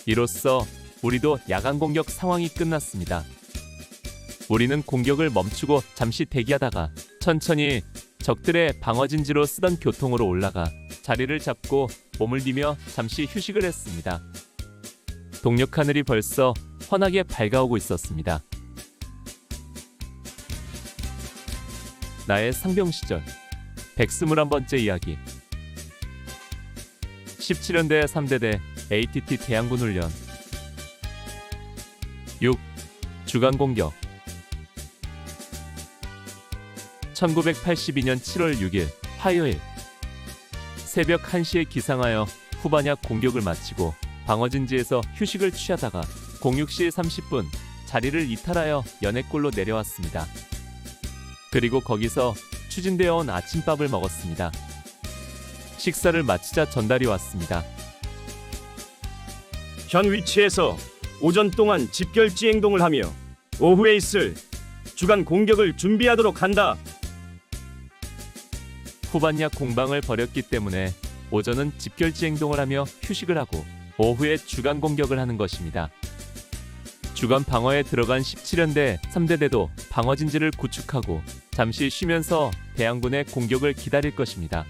이로써 우리도 야간 공격 상황이 끝났습니다. 우리는 공격을 멈추고 잠시 대기하다가 천천히 적들의 방어진지로 쓰던 교통으로 올라가 자리를 잡고 몸을 디며 잠시 휴식을 했습니다. 동력 하늘이 벌써 환하게 밝아오고 있었습니다. 나의 상병 시절 121번째 이야기. 17연대 3대대 ATT 대항군 훈련. 6. 주간 공격. 1982년 7월 6일 화요일 새벽 1시에 기상하여 후반약 공격을 마치고 방어진지에서 휴식을 취하다가 06시 30분 자리를 이탈하여 연해골로 내려왔습니다. 그리고 거기서 추진되어 온 아침밥을 먹었습니다. 식사를 마치자 전달이 왔습니다. 현 위치에서 오전 동안 집결지 행동을 하며 오후에 있을 주간 공격을 준비하도록 한다. 후반약 공방을 벌였기 때문에 오전은 집결지 행동을 하며 휴식을 하고 오후에 주간 공격을 하는 것입니다. 주간 방어에 들어간 17연대 3대대도 방어진지를 구축하고 잠시 쉬면서 대항군의 공격을 기다릴 것입니다.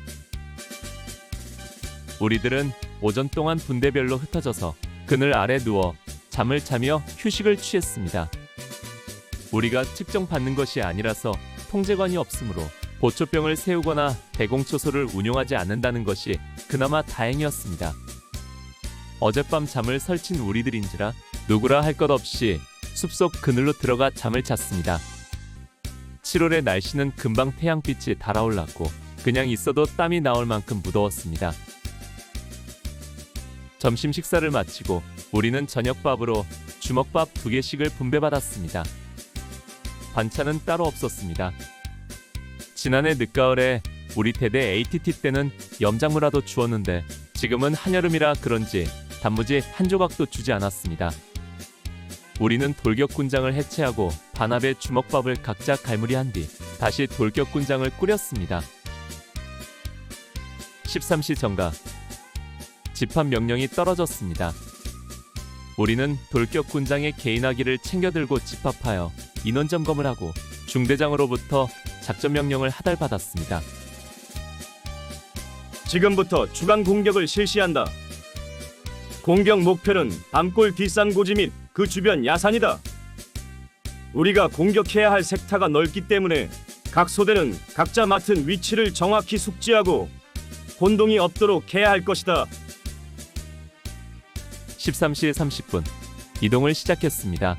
우리들은 오전 동안 분대별로 흩어져서 그늘 아래 누워 잠을 자며 휴식을 취했습니다. 우리가 측정받는 것이 아니라서 통제관이 없으므로 보초병을 세우거나 대공초소를 운용하지 않는다는 것이 그나마 다행이었습니다. 어젯밤 잠을 설친 우리들인지라 누구라 할 것 없이 숲속 그늘로 들어가 잠을 잤습니다. 7월의 날씨는 금방 태양빛이 달아올랐고 그냥 있어도 땀이 나올 만큼 무더웠습니다. 점심 식사를 마치고 우리는 저녁밥으로 주먹밥 2개씩을 분배받았습니다. 반찬은 따로 없었습니다. 지난해 늦가을에 우리 대대 ATT 때는 염작무라도 주었는데 지금은 한여름이라 그런지 단무지 한 조각도 주지 않았습니다. 우리는 돌격군장을 해체하고 반합의 주먹밥을 각자 갈무리한 뒤 다시 돌격군장을 꾸렸습니다. 13시 정가 집합 명령이 떨어졌습니다. 우리는 돌격군장의 개인화기를 챙겨들고 집합하여 인원 점검을 하고 중대장으로부터 작전 명령을 하달받았습니다. 지금부터 주간 공격을 실시한다. 공격 목표는 밤골 뒷산 고지 및 그 주변 야산이다. 우리가 공격해야 할 섹터가 넓기 때문에 각 소대는 각자 맡은 위치를 정확히 숙지하고 혼동이 없도록 해야 할 것이다. 13시 30분 이동을 시작했습니다.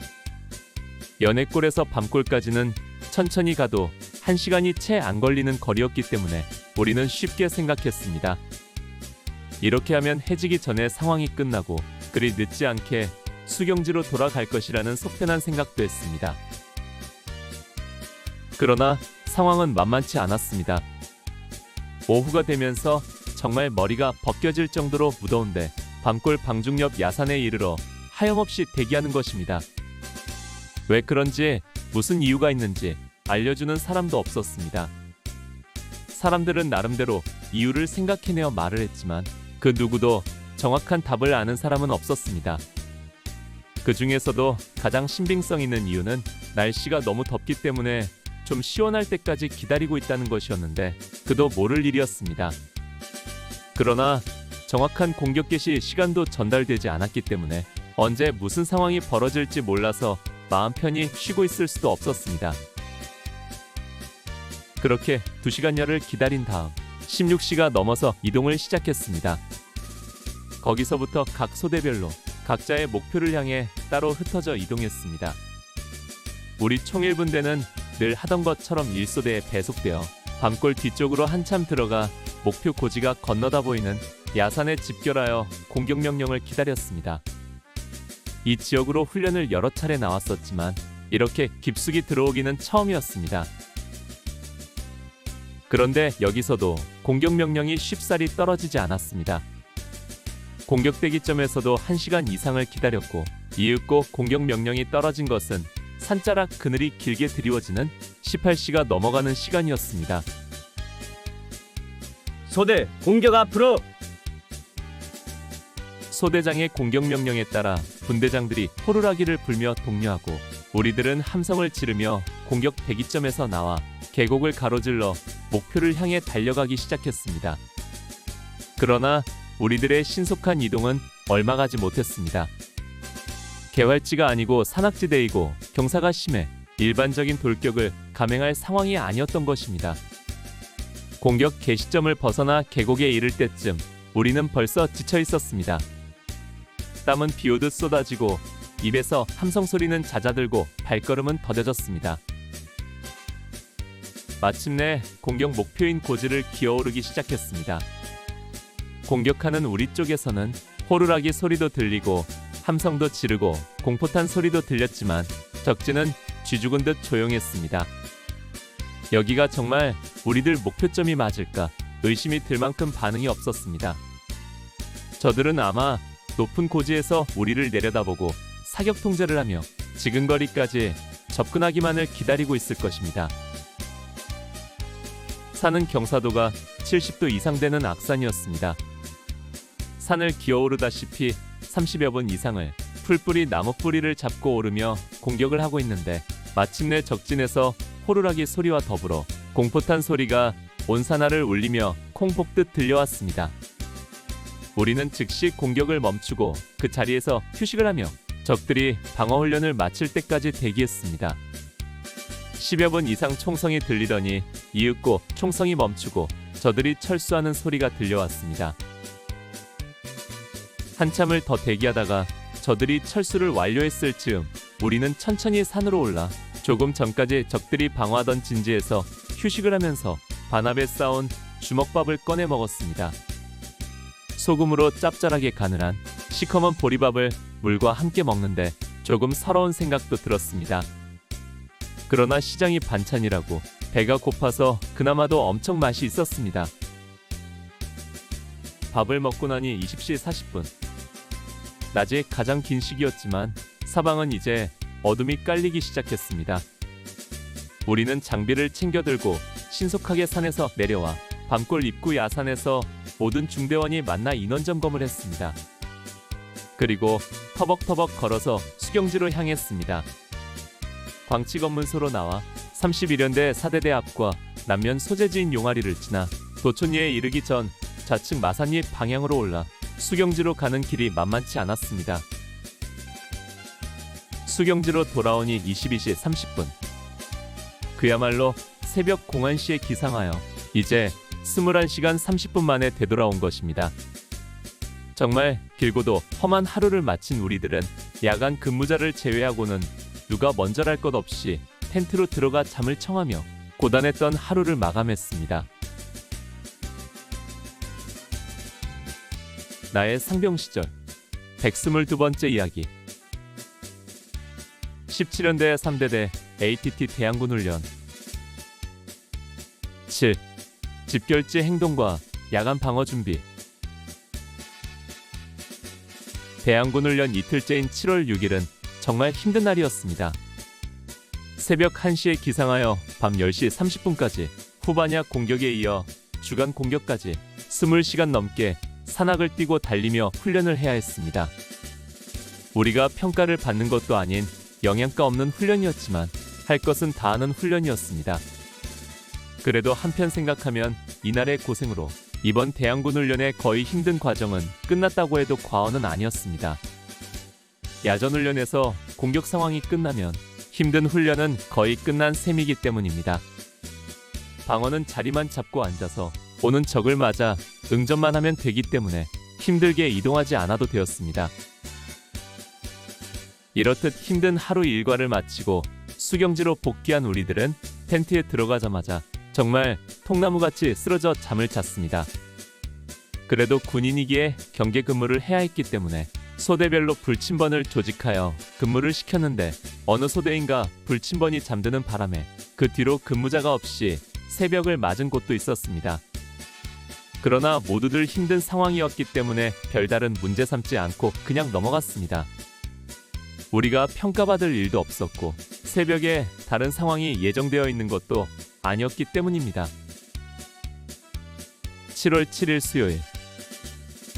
연해골에서 밤골까지는 천천히 가도 1시간이 채 안 걸리는 거리였기 때문에 우리는 쉽게 생각했습니다. 이렇게 하면 해지기 전에 상황이 끝나고 그리 늦지 않게 수경지로 돌아갈 것이라는 속편한 생각도 했습니다. 그러나 상황은 만만치 않았습니다. 오후가 되면서 정말 머리가 벗겨질 정도로 무더운데 밤골 방중옆 야산에 이르러 하염없이 대기하는 것입니다. 왜 그런지 무슨 이유가 있는지 알려주는 사람도 없었습니다. 사람들은 나름대로 이유를 생각해내어 말을 했지만 그 누구도 정확한 답을 아는 사람은 없었습니다. 그 중에서도 가장 신빙성 있는 이유는 날씨가 너무 덥기 때문에 좀 시원할 때까지 기다리고 있다는 것이었는데 그도 모를 일이었습니다. 그러나 정확한 공격 개시 시간도 전달되지 않았기 때문에 언제 무슨 상황이 벌어질지 몰라서 마음 편히 쉬고 있을 수도 없었습니다. 그렇게 2시간여를 기다린 다음 16시가 넘어서 이동을 시작했습니다. 거기서부터 각 소대별로 각자의 목표를 향해 따로 흩어져 이동했습니다. 우리 총 1분대는 늘 하던 것처럼 1소대에 배속되어 밤골 뒤쪽으로 한참 들어가 목표 고지가 건너다 보이는 야산에 집결하여 공격 명령을 기다렸습니다. 이 지역으로 훈련을 여러 차례 나왔었지만 이렇게 깊숙이 들어오기는 처음이었습니다. 그런데 여기서도 공격 명령이 쉽사리 떨어지지 않았습니다. 공격 대기점에서도 1시간 이상을 기다렸고 이윽고 공격 명령이 떨어진 것은 산자락 그늘이 길게 드리워지는 18시가 넘어가는 시간이었습니다. 소대 공격 앞으로! 소대장의 공격 명령에 따라 분대장들이 호루라기를 불며 독려하고 우리들은 함성을 지르며 공격 대기점에서 나와 계곡을 가로질러 목표를 향해 달려가기 시작했습니다. 그러나 우리들의 신속한 이동은 얼마 가지 못했습니다. 개활지가 아니고 산악지대이고 경사가 심해 일반적인 돌격을 감행할 상황이 아니었던 것입니다. 공격 개시점을 벗어나 계곡에 이를 때쯤 우리는 벌써 지쳐 있었습니다. 땀은 비오듯 쏟아지고 입에서 함성 소리는 잦아들고 발걸음은 더뎌졌습니다. 마침내 공격 목표인 고지를 기어오르기 시작했습니다. 공격하는 우리 쪽에서는 호루라기 소리도 들리고 함성도 지르고 공포탄 소리도 들렸지만 적진은 쥐죽은 듯 조용했습니다. 여기가 정말 우리들 목표점이 맞을까 의심이 들 만큼 반응이 없었습니다. 저들은 아마 높은 고지에서 우리를 내려다보고 사격 통제를 하며 지근거리까지 접근하기만을 기다리고 있을 것입니다. 산은 경사도가 70도 이상 되는 악산이었습니다. 산을 기어오르다시피 30여 분 이상을 풀뿌리 나무 뿌리를 잡고 오르며 공격을 하고 있는데 마침내 적진에서 호루라기 소리와 더불어 공포탄 소리가 온 산하를 울리며 콩 폭듯 들려왔습니다. 우리는 즉시 공격을 멈추고 그 자리에서 휴식을 하며 적들이 방어훈련을 마칠 때까지 대기했습니다. 10여 분 이상 총성이 들리더니 이윽고 총성이 멈추고 저들이 철수하는 소리가 들려왔습니다. 한참을 더 대기하다가 저들이 철수를 완료했을 즈음 우리는 천천히 산으로 올라 조금 전까지 적들이 방어하던 진지에서 휴식을 하면서 반합에 쌓은 주먹밥을 꺼내 먹었습니다. 소금으로 짭짤하게 간을 한 시커먼 보리밥을 물과 함께 먹는데 조금 서러운 생각도 들었습니다. 그러나 시장이 반찬이라고 배가 고파서 그나마도 엄청 맛이 있었습니다. 밥을 먹고 나니 20시 40분. 낮이 가장 긴 시기였지만 사방은 이제 어둠이 깔리기 시작했습니다. 우리는 장비를 챙겨들고 신속하게 산에서 내려와 밤골 입구 야산에서 모든 중대원이 만나 인원 점검을 했습니다. 그리고 터벅터벅 걸어서 수경지로 향했습니다. 광치검문소로 나와 31연대 사대대 앞과 남면 소재지인 용아리를 지나 도촌리에 이르기 전 좌측 마산리 방향으로 올라 수경지로 가는 길이 만만치 않았습니다. 수경지로 돌아오니 22시 30분. 그야말로 새벽 01시에 기상하여 이제 21시간 30분 만에 되돌아온 것입니다. 정말 길고도 험한 하루를 마친 우리들은 야간 근무자를 제외하고는 누가 먼저랄 것 없이 텐트로 들어가 잠을 청하며 고단했던 하루를 마감했습니다. 나의 상병 시절 122번째 이야기. 17연대 3대대 ATT 대항군 훈련. 7. 집결지 행동과 야간 방어 준비. 대항군 훈련 이틀째인 7월 6일은 정말 힘든 날이었습니다. 새벽 1시에 기상하여 밤 10시 30분까지 후반야 공격에 이어 주간 공격까지 20시간 넘게 산악을 뛰고 달리며 훈련을 해야 했습니다. 우리가 평가를 받는 것도 아닌 영양가 없는 훈련이었지만 할 것은 다 하는 훈련이었습니다. 그래도 한편 생각하면 이날의 고생으로 이번 대항군 훈련의 거의 힘든 과정은 끝났다고 해도 과언은 아니었습니다. 야전 훈련에서 공격 상황이 끝나면 힘든 훈련은 거의 끝난 셈이기 때문입니다. 방어는 자리만 잡고 앉아서 오는 적을 맞아 응전만 하면 되기 때문에 힘들게 이동하지 않아도 되었습니다. 이렇듯 힘든 하루 일과를 마치고 수경지로 복귀한 우리들은 텐트에 들어가자마자 정말 통나무같이 쓰러져 잠을 잤습니다. 그래도 군인이기에 경계 근무를 해야 했기 때문에 소대별로 불침번을 조직하여 근무를 시켰는데 어느 소대인가 불침번이 잠드는 바람에 그 뒤로 근무자가 없이 새벽을 맞은 곳도 있었습니다. 그러나 모두들 힘든 상황이었기 때문에 별다른 문제 삼지 않고 그냥 넘어갔습니다. 우리가 평가받을 일도 없었고 새벽에 다른 상황이 예정되어 있는 것도 아니었기 때문입니다. 7월 7일 수요일.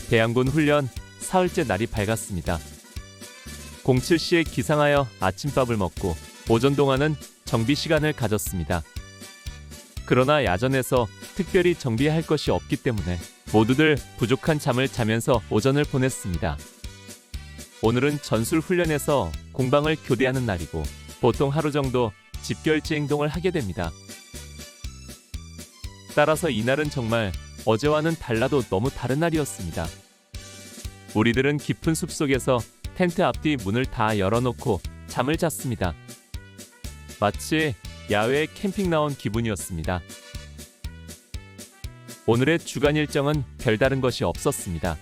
대항군 훈련 사흘째 날이 밝았습니다. 07시에 기상하여 아침밥을 먹고 오전 동안은 정비 시간을 가졌습니다. 그러나 야전에서 특별히 정비할 것이 없기 때문에 모두들 부족한 잠을 자면서 오전을 보냈습니다. 오늘은 전술 훈련에서 공방을 교대하는 날이고 보통 하루 정도 집결지 행동을 하게 됩니다. 따라서 이날은 정말 어제와는 달라도 너무 다른 날이었습니다. 우리들은 깊은 숲속에서 텐트 앞뒤 문을 다 열어놓고 잠을 잤습니다. 마치 야외에 캠핑 나온 기분이었습니다. 오늘의 주간 일정은 별다른 것이 없었습니다.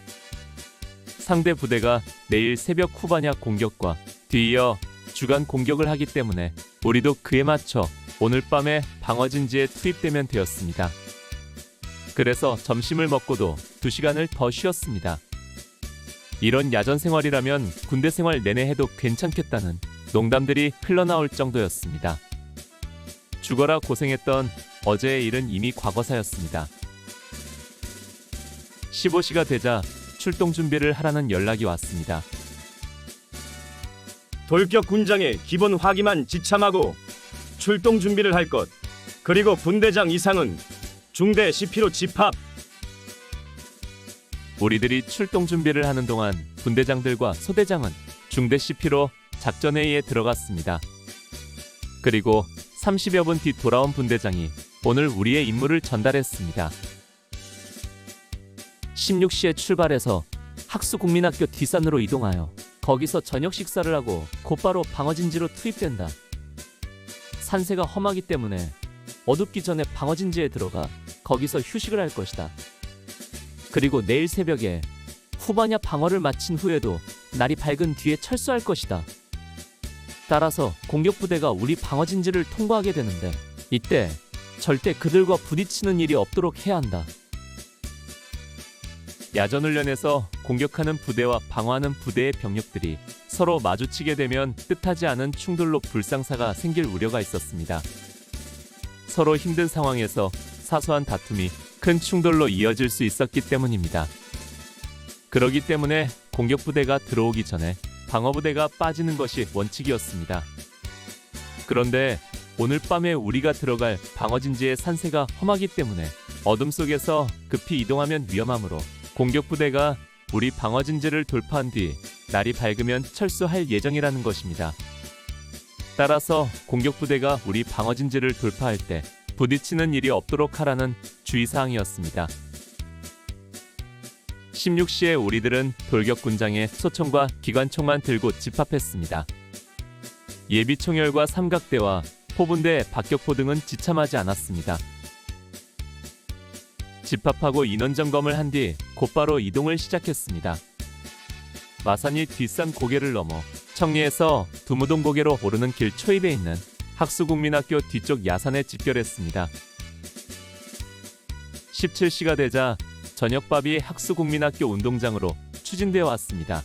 상대 부대가 내일 새벽 후반야 공격과 뒤이어 주간 공격을 하기 때문에 우리도 그에 맞춰 오늘 밤에 방어진지에 투입되면 되었습니다. 그래서 점심을 먹고도 2시간을 더 쉬었습니다. 이런 야전 생활이라면 군대 생활 내내 해도 괜찮겠다는 농담들이 흘러나올 정도였습니다. 죽어라 고생했던 어제의 일은 이미 과거사였습니다. 15시가 되자 출동 준비를 하라는 연락이 왔습니다. 돌격 군장에 기본 화기만 지참하고 출동 준비를 할 것. 그리고 분대장 이상은 중대 CP로 집합. 우리들이 출동 준비를 하는 동안 분대장들과 소대장은 중대 CP로 작전회의에 들어갔습니다. 그리고 30여 분 뒤 돌아온 분대장이 오늘 우리의 임무를 전달했습니다. 16시에 출발해서 학수국민학교 뒷산으로 이동하여 거기서 저녁 식사를 하고 곧바로 방어진지로 투입된다. 산세가 험하기 때문에 어둡기 전에 방어진지에 들어가 거기서 휴식을 할 것이다. 그리고 내일 새벽에 후반야 방어를 마친 후에도 날이 밝은 뒤에 철수할 것이다. 따라서 공격부대가 우리 방어진지를 통과하게 되는데 이때 절대 그들과 부딪히는 일이 없도록 해야 한다. 야전훈련에서 공격하는 부대와 방어하는 부대의 병력들이 서로 마주치게 되면 뜻하지 않은 충돌로 불상사가 생길 우려가 있었습니다. 서로 힘든 상황에서 사소한 다툼이 큰 충돌로 이어질 수 있었기 때문입니다. 그러기 때문에 공격부대가 들어오기 전에 방어부대가 빠지는 것이 원칙이었습니다. 그런데 오늘 밤에 우리가 들어갈 방어진지의 산세가 험하기 때문에 어둠 속에서 급히 이동하면 위험하므로 공격부대가 우리 방어진지를 돌파한 뒤 날이 밝으면 철수할 예정이라는 것입니다. 따라서 공격부대가 우리 방어진지를 돌파할 때 부딪히는 일이 없도록 하라는 주의사항이었습니다. 16시에 우리들은 돌격군장에 소총과 기관총만 들고 집합했습니다. 예비총열과 삼각대와 포분대, 박격포 등은 지참하지 않았습니다. 집합하고 인원 점검을 한 뒤 곧바로 이동을 시작했습니다. 마산이 뒷산 고개를 넘어 청리에서 두무동 고개로 오르는 길 초입에 있는 학수국민학교 뒤쪽 야산에 집결했습니다. 17시가 되자 저녁밥이 학수국민학교 운동장으로 추진되어 왔습니다.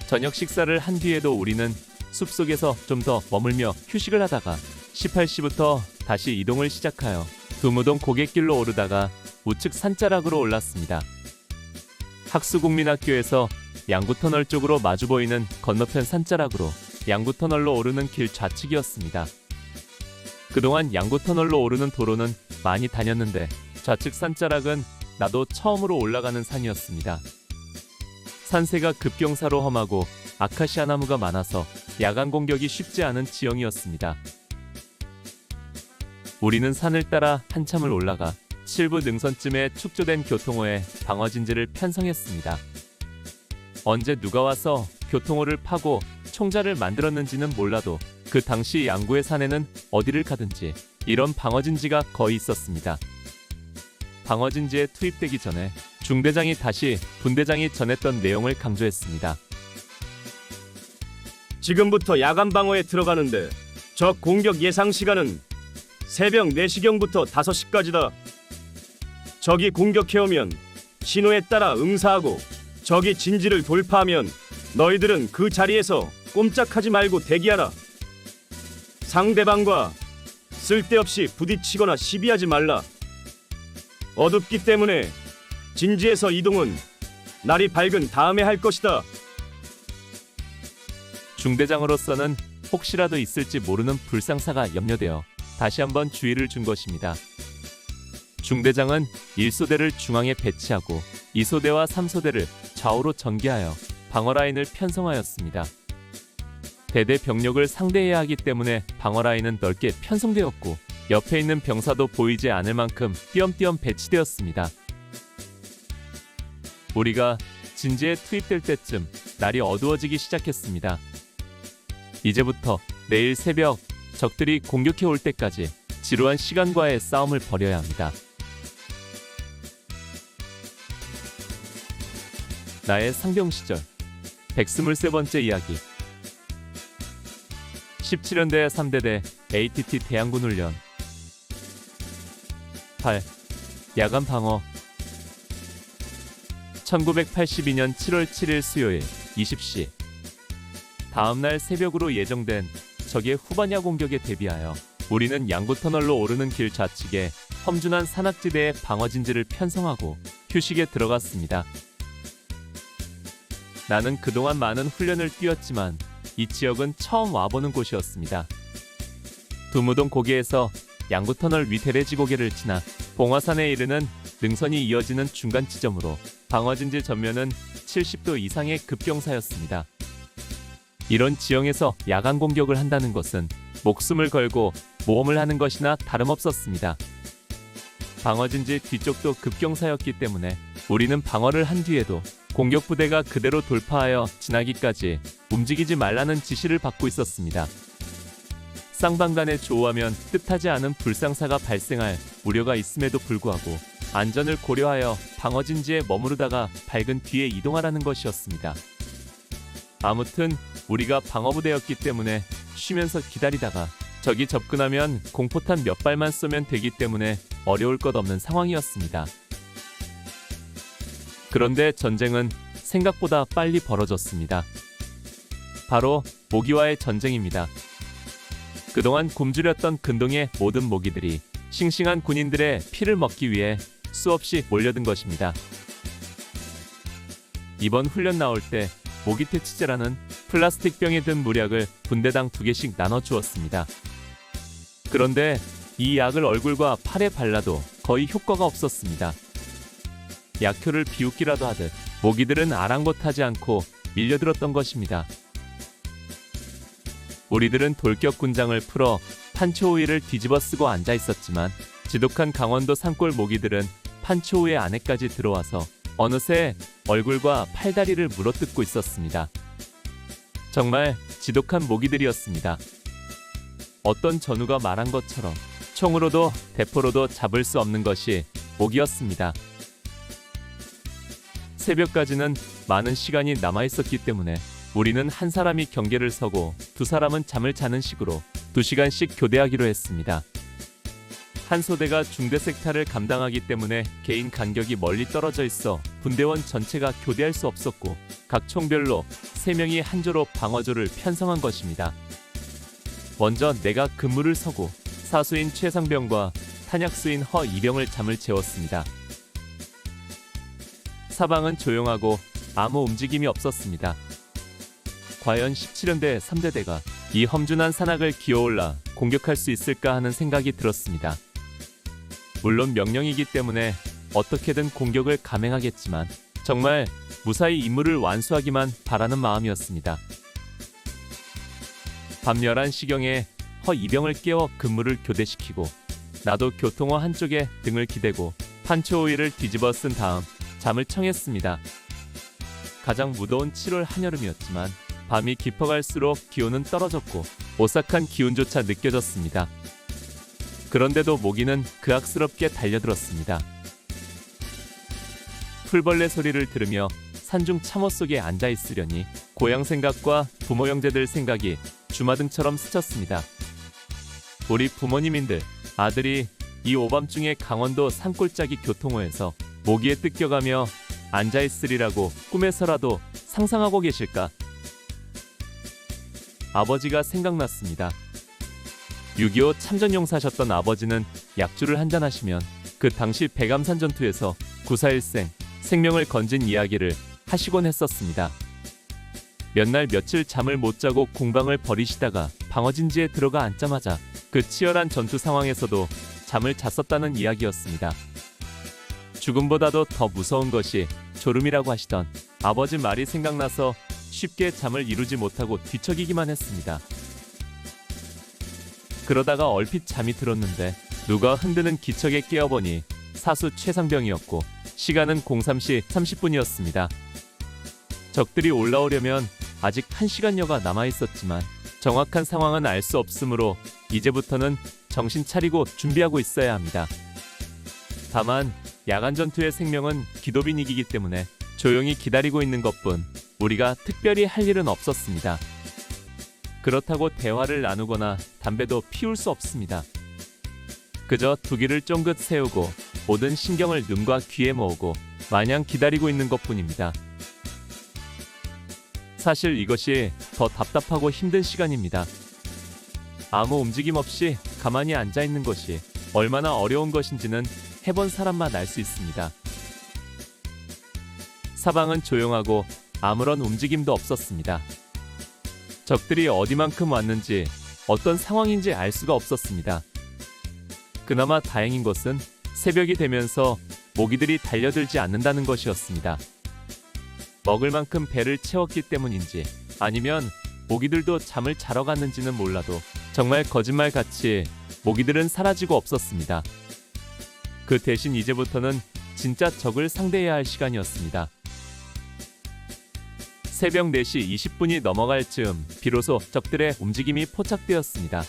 저녁 식사를 한 뒤에도 우리는 숲속에서 좀 더 머물며 휴식을 하다가 18시부터 다시 이동을 시작하여 두무동 고갯길로 오르다가 우측 산자락으로 올랐습니다. 학수국민학교에서 양구터널 쪽으로 마주 보이는 건너편 산자락으로 양구터널로 오르는 길 좌측이었습니다. 그동안 양구터널로 오르는 도로는 많이 다녔는데 좌측 산자락은 나도 처음으로 올라가는 산이었습니다. 산세가 급경사로 험하고 아카시아 나무가 많아서 야간 공격이 쉽지 않은 지형이었습니다. 우리는 산을 따라 한참을 올라가 7부 능선쯤에 축조된 교통호에 방어진지를 편성했습니다. 언제 누가 와서 교통호를 파고 총자를 만들었는지는 몰라도 그 당시 양구의 산에는 어디를 가든지 이런 방어진지가 거의 있었습니다. 방어진지에 투입되기 전에 중대장이 다시 분대장이 전했던 내용을 강조했습니다. 지금부터 야간 방어에 들어가는데 적 공격 예상 시간은 새벽 4시경부터 5시까지다. 적이 공격해오면 신호에 따라 응사하고 적이 진지를 돌파하면 너희들은 그 자리에서 꼼짝하지 말고 대기하라. 상대방과 쓸데없이 부딪히거나 시비하지 말라. 어둡기 때문에 진지에서 이동은 날이 밝은 다음에 할 것이다. 중대장으로서는 혹시라도 있을지 모르는 불상사가 염려되어 다시 한번 주의를 준 것입니다. 중대장은 1소대를 중앙에 배치하고 2소대와 3소대를 좌우로 전개하여 방어라인을 편성하였습니다. 대대 병력을 상대해야 하기 때문에 방어라인은 넓게 편성되었고 옆에 있는 병사도 보이지 않을 만큼 띄엄띄엄 배치되었습니다. 우리가 진지에 투입될 때쯤 날이 어두워지기 시작했습니다. 이제부터 내일 새벽 적들이 공격해 올 때까지 지루한 시간과의 싸움을 벌여야 합니다. 나의 상병 시절 123번째 이야기. 17연대 3대대 ATT 대항군 훈련. 8. 야간 방어. 1982년 7월 7일 수요일 20시. 다음날 새벽으로 예정된 적의 후반야 공격에 대비하여 우리는 양구터널로 오르는 길 좌측에 험준한 산악지대에 방어진지를 편성하고 휴식에 들어갔습니다. 나는 그동안 많은 훈련을 뛰었지만 이 지역은 처음 와보는 곳이었습니다. 두무동 고개에서 양구터널 위 대레지 고개를 지나 봉화산에 이르는 능선이 이어지는 중간 지점으로 방어진지 전면은 70도 이상의 급경사였습니다. 이런 지형에서 야간 공격을 한다는 것은 목숨을 걸고 모험을 하는 것이나 다름없었습니다. 방어진지 뒤쪽도 급경사였기 때문에 우리는 방어를 한 뒤에도 공격부대가 그대로 돌파하여 지나기까지 움직이지 말라는 지시를 받고 있었습니다. 쌍방간에 조우하면 뜻하지 않은 불상사가 발생할 우려가 있음에도 불구하고 안전을 고려하여 방어진지에 머무르다가 밝은 뒤에 이동하라는 것이었습니다. 아무튼 우리가 방어부대였기 때문에 쉬면서 기다리다가 적이 접근하면 공포탄 몇 발만 쏘면 되기 때문에 어려울 것 없는 상황이었습니다. 그런데 전쟁은 생각보다 빨리 벌어졌습니다. 바로 모기와의 전쟁입니다. 그동안 굶주렸던 근동의 모든 모기들이 싱싱한 군인들의 피를 먹기 위해 수없이 몰려든 것입니다. 이번 훈련 나올 때 모기 퇴치제라는 플라스틱 병에 든 물약을 분대당 2개씩 나눠 주었습니다. 그런데 이 약을 얼굴과 팔에 발라도 거의 효과가 없었습니다. 약효를 비웃기라도 하듯 모기들은 아랑곳하지 않고 밀려들었던 것입니다. 우리들은 돌격 군장을 풀어 판초우이를 뒤집어 쓰고 앉아 있었지만 지독한 강원도 산골 모기들은 판초우의 안에까지 들어와서 어느새 얼굴과 팔다리를 물어뜯고 있었습니다. 정말 지독한 모기들이었습니다. 어떤 전우가 말한 것처럼 총으로도 대포로도 잡을 수 없는 것이 모기였습니다. 새벽까지는 많은 시간이 남아있었기 때문에 우리는 한 사람이 경계를 서고 두 사람은 잠을 자는 식으로 2시간씩 교대하기로 했습니다. 한 소대가 중대 섹타를 감당하기 때문에 개인 간격이 멀리 떨어져 있어 분대원 전체가 교대할 수 없었고 각 총별로 3명이 한 조로 방어조를 편성한 것입니다. 먼저 내가 근무를 서고 사수인 최상병과 탄약수인 허이병을 잠을 재웠습니다. 사방은 조용하고 아무 움직임이 없었습니다. 과연 17연대 3대대가 이 험준한 산악을 기어올라 공격할 수 있을까 하는 생각이 들었습니다. 물론 명령이기 때문에 어떻게든 공격을 감행하겠지만 정말 무사히 임무를 완수하기만 바라는 마음이었습니다. 밤 11시경에 허이병을 깨워 근무를 교대시키고 나도 교통호 한쪽에 등을 기대고 판초오이를 뒤집어 쓴 다음 잠을 청했습니다. 가장 무더운 7월 한여름이었지만 밤이 깊어갈수록 기온은 떨어졌고 오싹한 기운조차 느껴졌습니다. 그런데도 모기는 그악스럽게 달려들었습니다. 풀벌레 소리를 들으며 산중 참호 속에 앉아있으려니 고향 생각과 부모 형제들 생각이 주마등처럼 스쳤습니다. 우리 부모님인들 아들이 이 오밤중에 강원도 산골짜기 교통호에서 모기에 뜯겨가며 앉아있으리라고 꿈에서라도 상상하고 계실까? 아버지가 생각났습니다. 6.25 참전용사셨던 아버지는 약주를 한잔하시면 그 당시 백암산 전투에서 9.4일생 생명을 건진 이야기를 하시곤 했었습니다. 몇 날 며칠 잠을 못 자고 공방을 벌이시다가 방어진지에 들어가 앉자마자 그 치열한 전투 상황에서도 잠을 잤었다는 이야기였습니다. 죽음보다도 더 무서운 것이 졸음이라고 하시던 아버지 말이 생각나서 쉽게 잠을 이루지 못하고 뒤척이기만 했습니다. 그러다가 얼핏 잠이 들었는데 누가 흔드는 기척에 깨어보니 사수 최상병이었고 시간은 03시 30분이었습니다. 적들이 올라오려면 아직 1시간여가 남아있었지만 정확한 상황은 알 수 없으므로 이제부터는 정신 차리고 준비하고 있어야 합니다. 다만 야간 전투의 생명은 기도빈이기기 때문에 조용히 기다리고 있는 것뿐 우리가 특별히 할 일은 없었습니다. 그렇다고 대화를 나누거나 담배도 피울 수 없습니다. 그저 두 귀를 쫑긋 세우고 모든 신경을 눈과 귀에 모으고 마냥 기다리고 있는 것뿐입니다. 사실 이것이 더 답답하고 힘든 시간입니다. 아무 움직임 없이 가만히 앉아 있는 것이 얼마나 어려운 것인지는 해본 사람만 알 수 있습니다. 사방은 조용하고 아무런 움직임도 없었습니다. 적들이 어디만큼 왔는지 어떤 상황인지 알 수가 없었습니다. 그나마 다행인 것은 새벽이 되면서 모기들이 달려들지 않는다는 것이었습니다. 먹을 만큼 배를 채웠기 때문인지 아니면 모기들도 잠을 자러 갔는지는 몰라도 정말 거짓말같이 모기들은 사라지고 없었습니다. 그 대신 이제부터는 진짜 적을 상대해야 할 시간이었습니다. 새벽 4시 20분이 넘어갈 즈음 비로소 적들의 움직임이 포착되었습니다.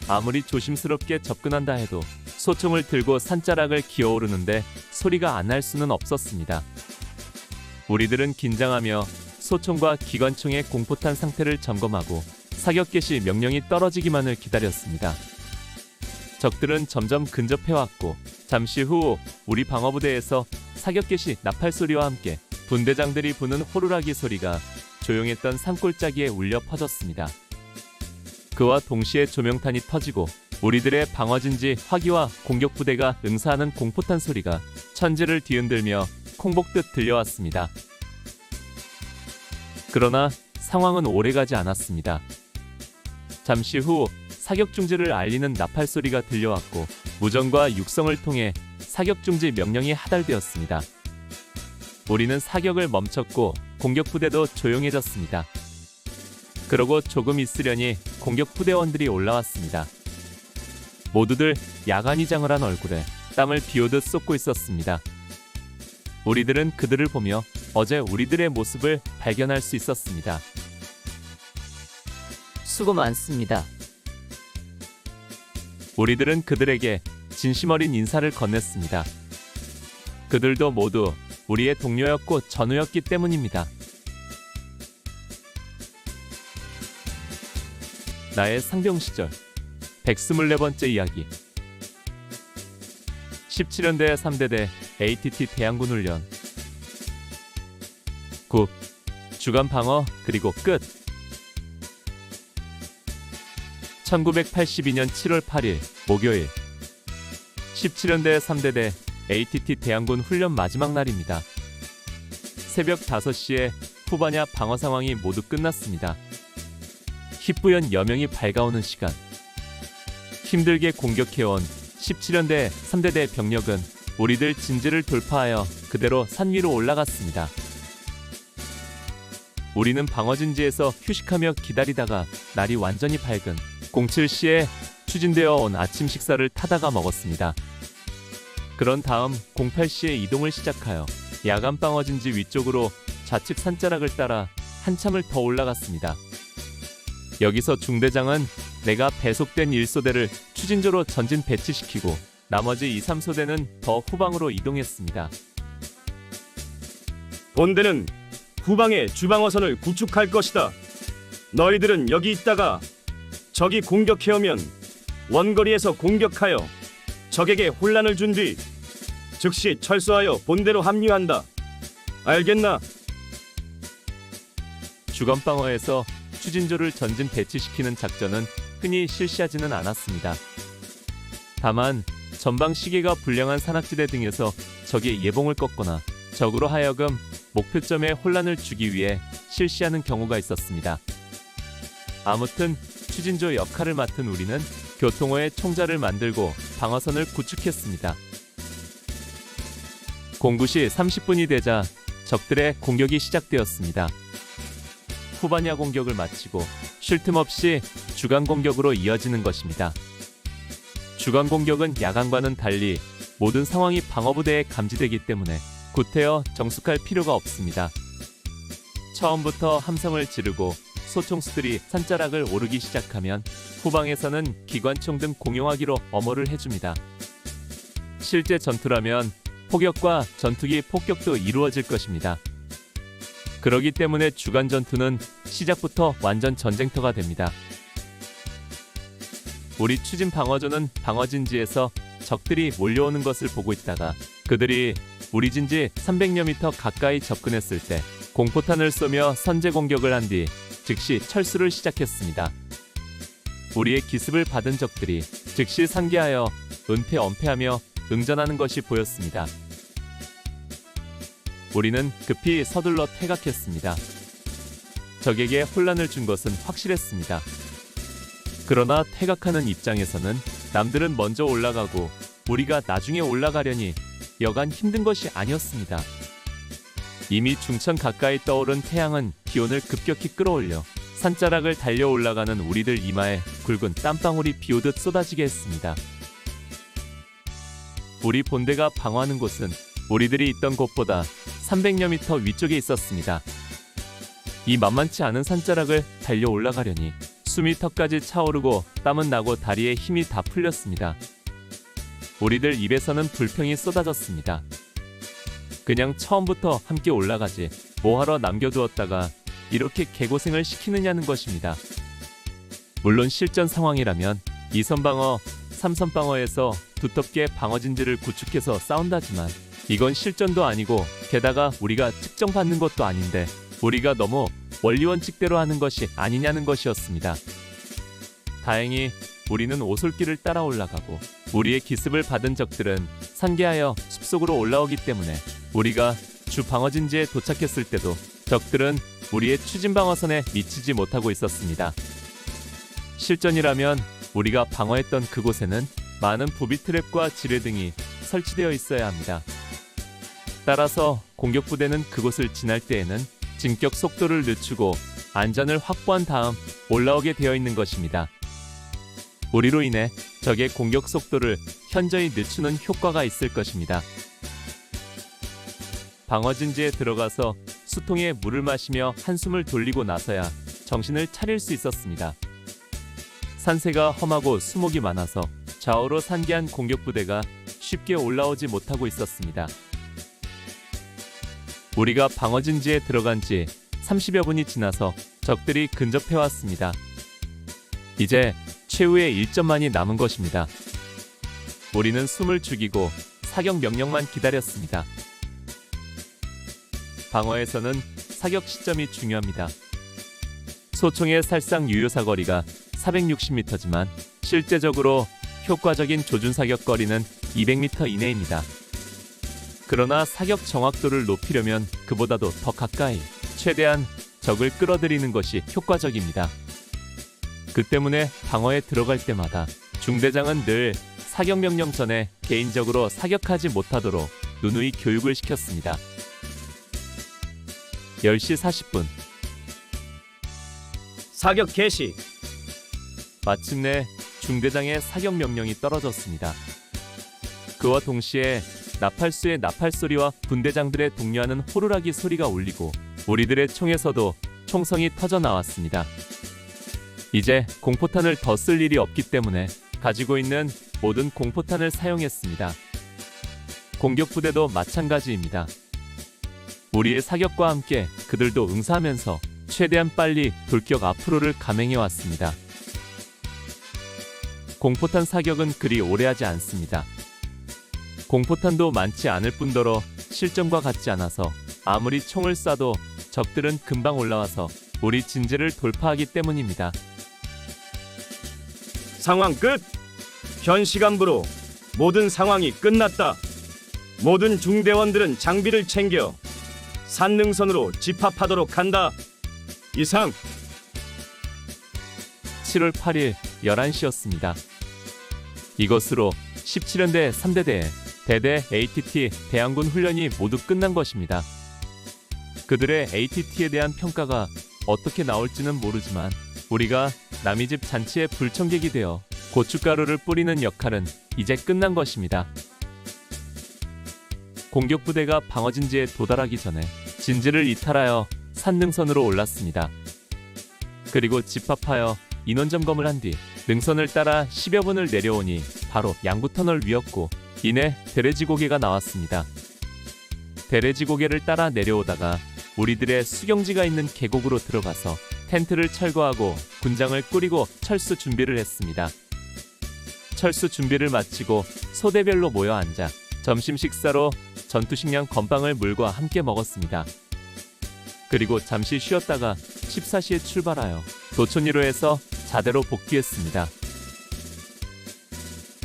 아무리 조심스럽게 접근한다 해도 소총을 들고 산자락을 기어오르는데 소리가 안 날 수는 없었습니다. 우리들은 긴장하며 소총과 기관총의 공포탄 상태를 점검하고 사격 개시 명령이 떨어지기만을 기다렸습니다. 적들은 점점 근접해왔고 잠시 후 우리 방어부대에서 사격 개시 나팔 소리와 함께 분대장들이 부는 호루라기 소리가 조용했던 산골짜기에 울려 퍼졌습니다. 그와 동시에 조명탄이 터지고 우리들의 방어진지 화기와 공격부대가 응사하는 공포탄 소리가 천지를 뒤흔들며 콩복듯 들려왔습니다. 그러나 상황은 오래가지 않았습니다. 잠시 후 사격 중지를 알리는 나팔 소리가 들려왔고 무전과 육성을 통해 사격 중지 명령이 하달되었습니다. 우리는 사격을 멈췄고 공격부대도 조용해졌습니다. 그러고 조금 있으려니 공격부대원들이 올라왔습니다. 모두들 야간이장을 한 얼굴에 땀을 비오듯 쏟고 있었습니다. 우리들은 그들을 보며 어제 우리들의 모습을 발견할 수 있었습니다. 수고 많습니다. 우리들은 그들에게 진심 어린 인사를 건넸습니다. 그들도 모두 우리의 동료였고 전우였기 때문입니다. 나의 상병 시절 124번째 이야기. 17연대 3대대 ATT 대항군 훈련. 9. 주간 방어 그리고 끝. 1982년 7월 8일 목요일 17연대 3대대 ATT 대항군 훈련 마지막 날입니다. 새벽 5시에 후반야 방어 상황이 모두 끝났습니다. 희뿌연 여명이 밝아오는 시간. 힘들게 공격해온 17연대 3대대 병력은 우리들 진지를 돌파하여 그대로 산 위로 올라갔습니다. 우리는 방어진지에서 휴식하며 기다리다가 날이 완전히 밝은 07시에 추진되어 온 아침 식사를 타다가 먹었습니다. 그런 다음 08시에 이동을 시작하여 야간 방어진지 위쪽으로 좌측 산자락을 따라 한참을 더 올라갔습니다. 여기서 중대장은 내가 배속된 1소대를 추진조로 전진 배치시키고 나머지 2, 3소대는 더 후방으로 이동했습니다. 본대는 후방에 주방어선을 구축할 것이다. 너희들은 여기 있다가 적이 공격해오면 원거리에서 공격하여 적에게 혼란을 준 뒤 즉시 철수하여 본대로 합류한다. 알겠나? 주간 방어에서 추진조를 전진 배치시키는 작전은 흔히 실시하지는 않았습니다. 다만 전방 시계가 불량한 산악지대 등에서 적의 예봉을 꺾거나 적으로 하여금 목표점에 혼란을 주기 위해 실시하는 경우가 있었습니다. 아무튼 추진조 역할을 맡은 우리는 교통호의 총자를 만들고 방어선을 구축했습니다. 09시 30분이 되자 적들의 공격이 시작되었습니다. 후반야 공격을 마치고 쉴 틈 없이 주간 공격으로 이어지는 것입니다. 주간 공격은 야간과는 달리 모든 상황이 방어부대에 감지되기 때문에 구태여 정숙할 필요가 없습니다. 처음부터 함성을 지르고 소총수들이 산자락을 오르기 시작하면 후방에서는 기관총 등 공용화기로 엄호를 해줍니다. 실제 전투라면 포격과 전투기 폭격도 이루어질 것입니다. 그러기 때문에 주간 전투는 시작부터 완전 전쟁터가 됩니다. 우리 추진 방어조는 방어진지에서 적들이 몰려오는 것을 보고 있다가 그들이 우리 진지 300여 미터 가까이 접근했을 때 공포탄을 쏘며 선제 공격을 한 뒤 즉시 철수를 시작했습니다. 우리의 기습을 받은 적들이 즉시 상기하여 은폐엄폐하며 응전하는 것이 보였습니다. 우리는 급히 서둘러 퇴각했습니다. 적에게 혼란을 준 것은 확실했습니다. 그러나 퇴각하는 입장에서는 남들은 먼저 올라가고 우리가 나중에 올라가려니 여간 힘든 것이 아니었습니다. 이미 중천 가까이 떠오른 태양은 기온을 급격히 끌어올려 산자락을 달려 올라가는 우리들 이마에 굵은 땀방울이 비오듯 쏟아지게 했습니다. 우리 본대가 방어하는 곳은 우리들이 있던 곳보다 300여 미터 위쪽에 있었습니다. 이 만만치 않은 산자락을 달려 올라가려니 숨이 턱까지 차오르고 땀은 나고 다리에 힘이 다 풀렸습니다. 우리들 입에서는 불평이 쏟아졌습니다. 그냥 처음부터 함께 올라가지 뭐하러 남겨두었다가 이렇게 개고생을 시키느냐는 것입니다. 물론 실전 상황이라면 2선 방어, 3선 방어에서 두텁게 방어진지를 구축해서 싸운다지만 이건 실전도 아니고 게다가 우리가 측정받는 것도 아닌데 우리가 너무 원리원칙대로 하는 것이 아니냐는 것이었습니다. 다행히 우리는 오솔길을 따라 올라가고 우리의 기습을 받은 적들은 산계하여 숲속으로 올라오기 때문에 우리가 주 방어진지에 도착했을 때도 적들은 우리의 추진 방어선에 미치지 못하고 있었습니다. 실전이라면 우리가 방어했던 그곳에는 많은 부비 트랩과 지뢰 등이 설치되어 있어야 합니다. 따라서 공격부대는 그곳을 지날 때에는 진격 속도를 늦추고 안전을 확보한 다음 올라오게 되어 있는 것입니다. 우리로 인해 적의 공격 속도를 현저히 늦추는 효과가 있을 것입니다. 방어진지에 들어가서 수통에 물을 마시며 한숨을 돌리고 나서야 정신을 차릴 수 있었습니다. 산세가 험하고 수목이 많아서 좌우로 산계한 공격부대가 쉽게 올라오지 못하고 있었습니다. 우리가 방어진지에 들어간 지 30여 분이 지나서 적들이 근접해 왔습니다. 이제 최후의 1점만이 남은 것입니다. 우리는 숨을 죽이고 사격 명령만 기다렸습니다. 방어에서는 사격 시점이 중요합니다. 소총의 살상 유효 사거리가 460m지만 실제적으로 효과적인 조준 사격 거리는 200m 이내입니다. 그러나 사격 정확도를 높이려면 그보다도 더 가까이 최대한 적을 끌어들이는 것이 효과적입니다. 그 때문에 방어에 들어갈 때마다 중대장은 늘 사격 명령 전에 개인적으로 사격하지 못하도록 누누이 교육을 시켰습니다. 10시 40분 사격 개시. 마침내 중대장의 사격 명령이 떨어졌습니다. 그와 동시에 나팔수의 나팔소리와 분대장들의 독려하는 호루라기 소리가 울리고 우리들의 총에서도 총성이 터져 나왔습니다. 이제 공포탄을 더 쓸 일이 없기 때문에 가지고 있는 모든 공포탄을 사용했습니다. 공격부대도 마찬가지입니다. 우리의 사격과 함께 그들도 응사하면서 최대한 빨리 돌격 앞으로를 감행해 왔습니다. 공포탄 사격은 그리 오래하지 않습니다. 공포탄도 많지 않을 뿐더러 실전과 같지 않아서 아무리 총을 쏴도 적들은 금방 올라와서 우리 진지를 돌파하기 때문입니다. 상황 끝. 현 시간부로 모든 상황이 끝났다. 모든 중대원들은 장비를 챙겨 산능선으로 집합하도록 한다. 이상. 7월 8일 11시였습니다. 이것으로 17연대 3대대 대대 ATT 대항군 훈련이 모두 끝난 것입니다. 그들의 ATT에 대한 평가가 어떻게 나올지는 모르지만 우리가 남의 집 잔치에 불청객이 되어 고춧가루를 뿌리는 역할은 이제 끝난 것입니다. 공격부대가 방어진지에 도달하기 전에 진지를 이탈하여 산능선으로 올랐습니다. 그리고 집합하여 인원 점검을 한 뒤 능선을 따라 10여 분을 내려오니 바로 양구터널 위였고 이내 대레지고개가 나왔습니다. 대레지고개를 따라 내려오다가 우리들의 수경지가 있는 계곡으로 들어가서 텐트를 철거하고 군장을 꾸리고 철수 준비를 했습니다. 철수 준비를 마치고 소대별로 모여 앉아 점심 식사로 전투식량 건빵을 물과 함께 먹었습니다. 그리고 잠시 쉬었다가 14시에 출발하여 도촌이로에서 자대로 복귀했습니다.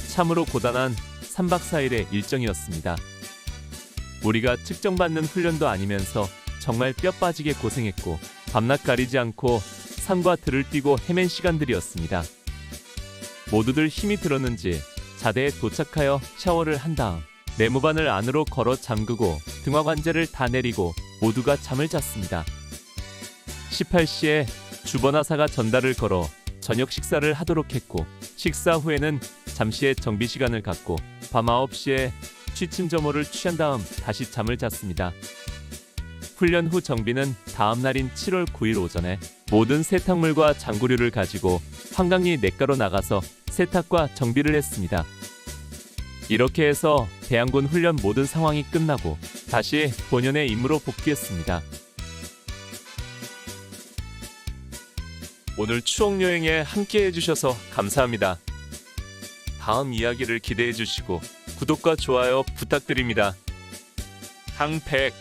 참으로 고단한 3박 4일의 일정이었습니다. 우리가 측정받는 훈련도 아니면서 정말 뼈 빠지게 고생했고 밤낮 가리지 않고 산과 들을 뛰고 헤맨 시간들이었습니다. 모두들 힘이 들었는지 자대에 도착하여 샤워를 한 다음 내무반을 안으로 걸어 잠그고 등화관제를 다 내리고 모두가 잠을 잤습니다. 18시에 주번하사가 전달을 걸어 저녁 식사를 하도록 했고 식사 후에는 잠시의 정비 시간을 갖고 밤 9시에 취침점호를 취한 다음 다시 잠을 잤습니다. 훈련 후 정비는 다음 날인 7월 9일 오전에 모든 세탁물과 장구류를 가지고 한강리 냇가로 나가서 세탁과 정비를 했습니다. 이렇게 해서 대항군 훈련 모든 상황이 끝나고 다시 본연의 임무로 복귀했습니다. 오늘 추억여행에 함께 해주셔서 감사합니다. 다음 이야기를 기대해 주시고 구독과 좋아요 부탁드립니다. 강백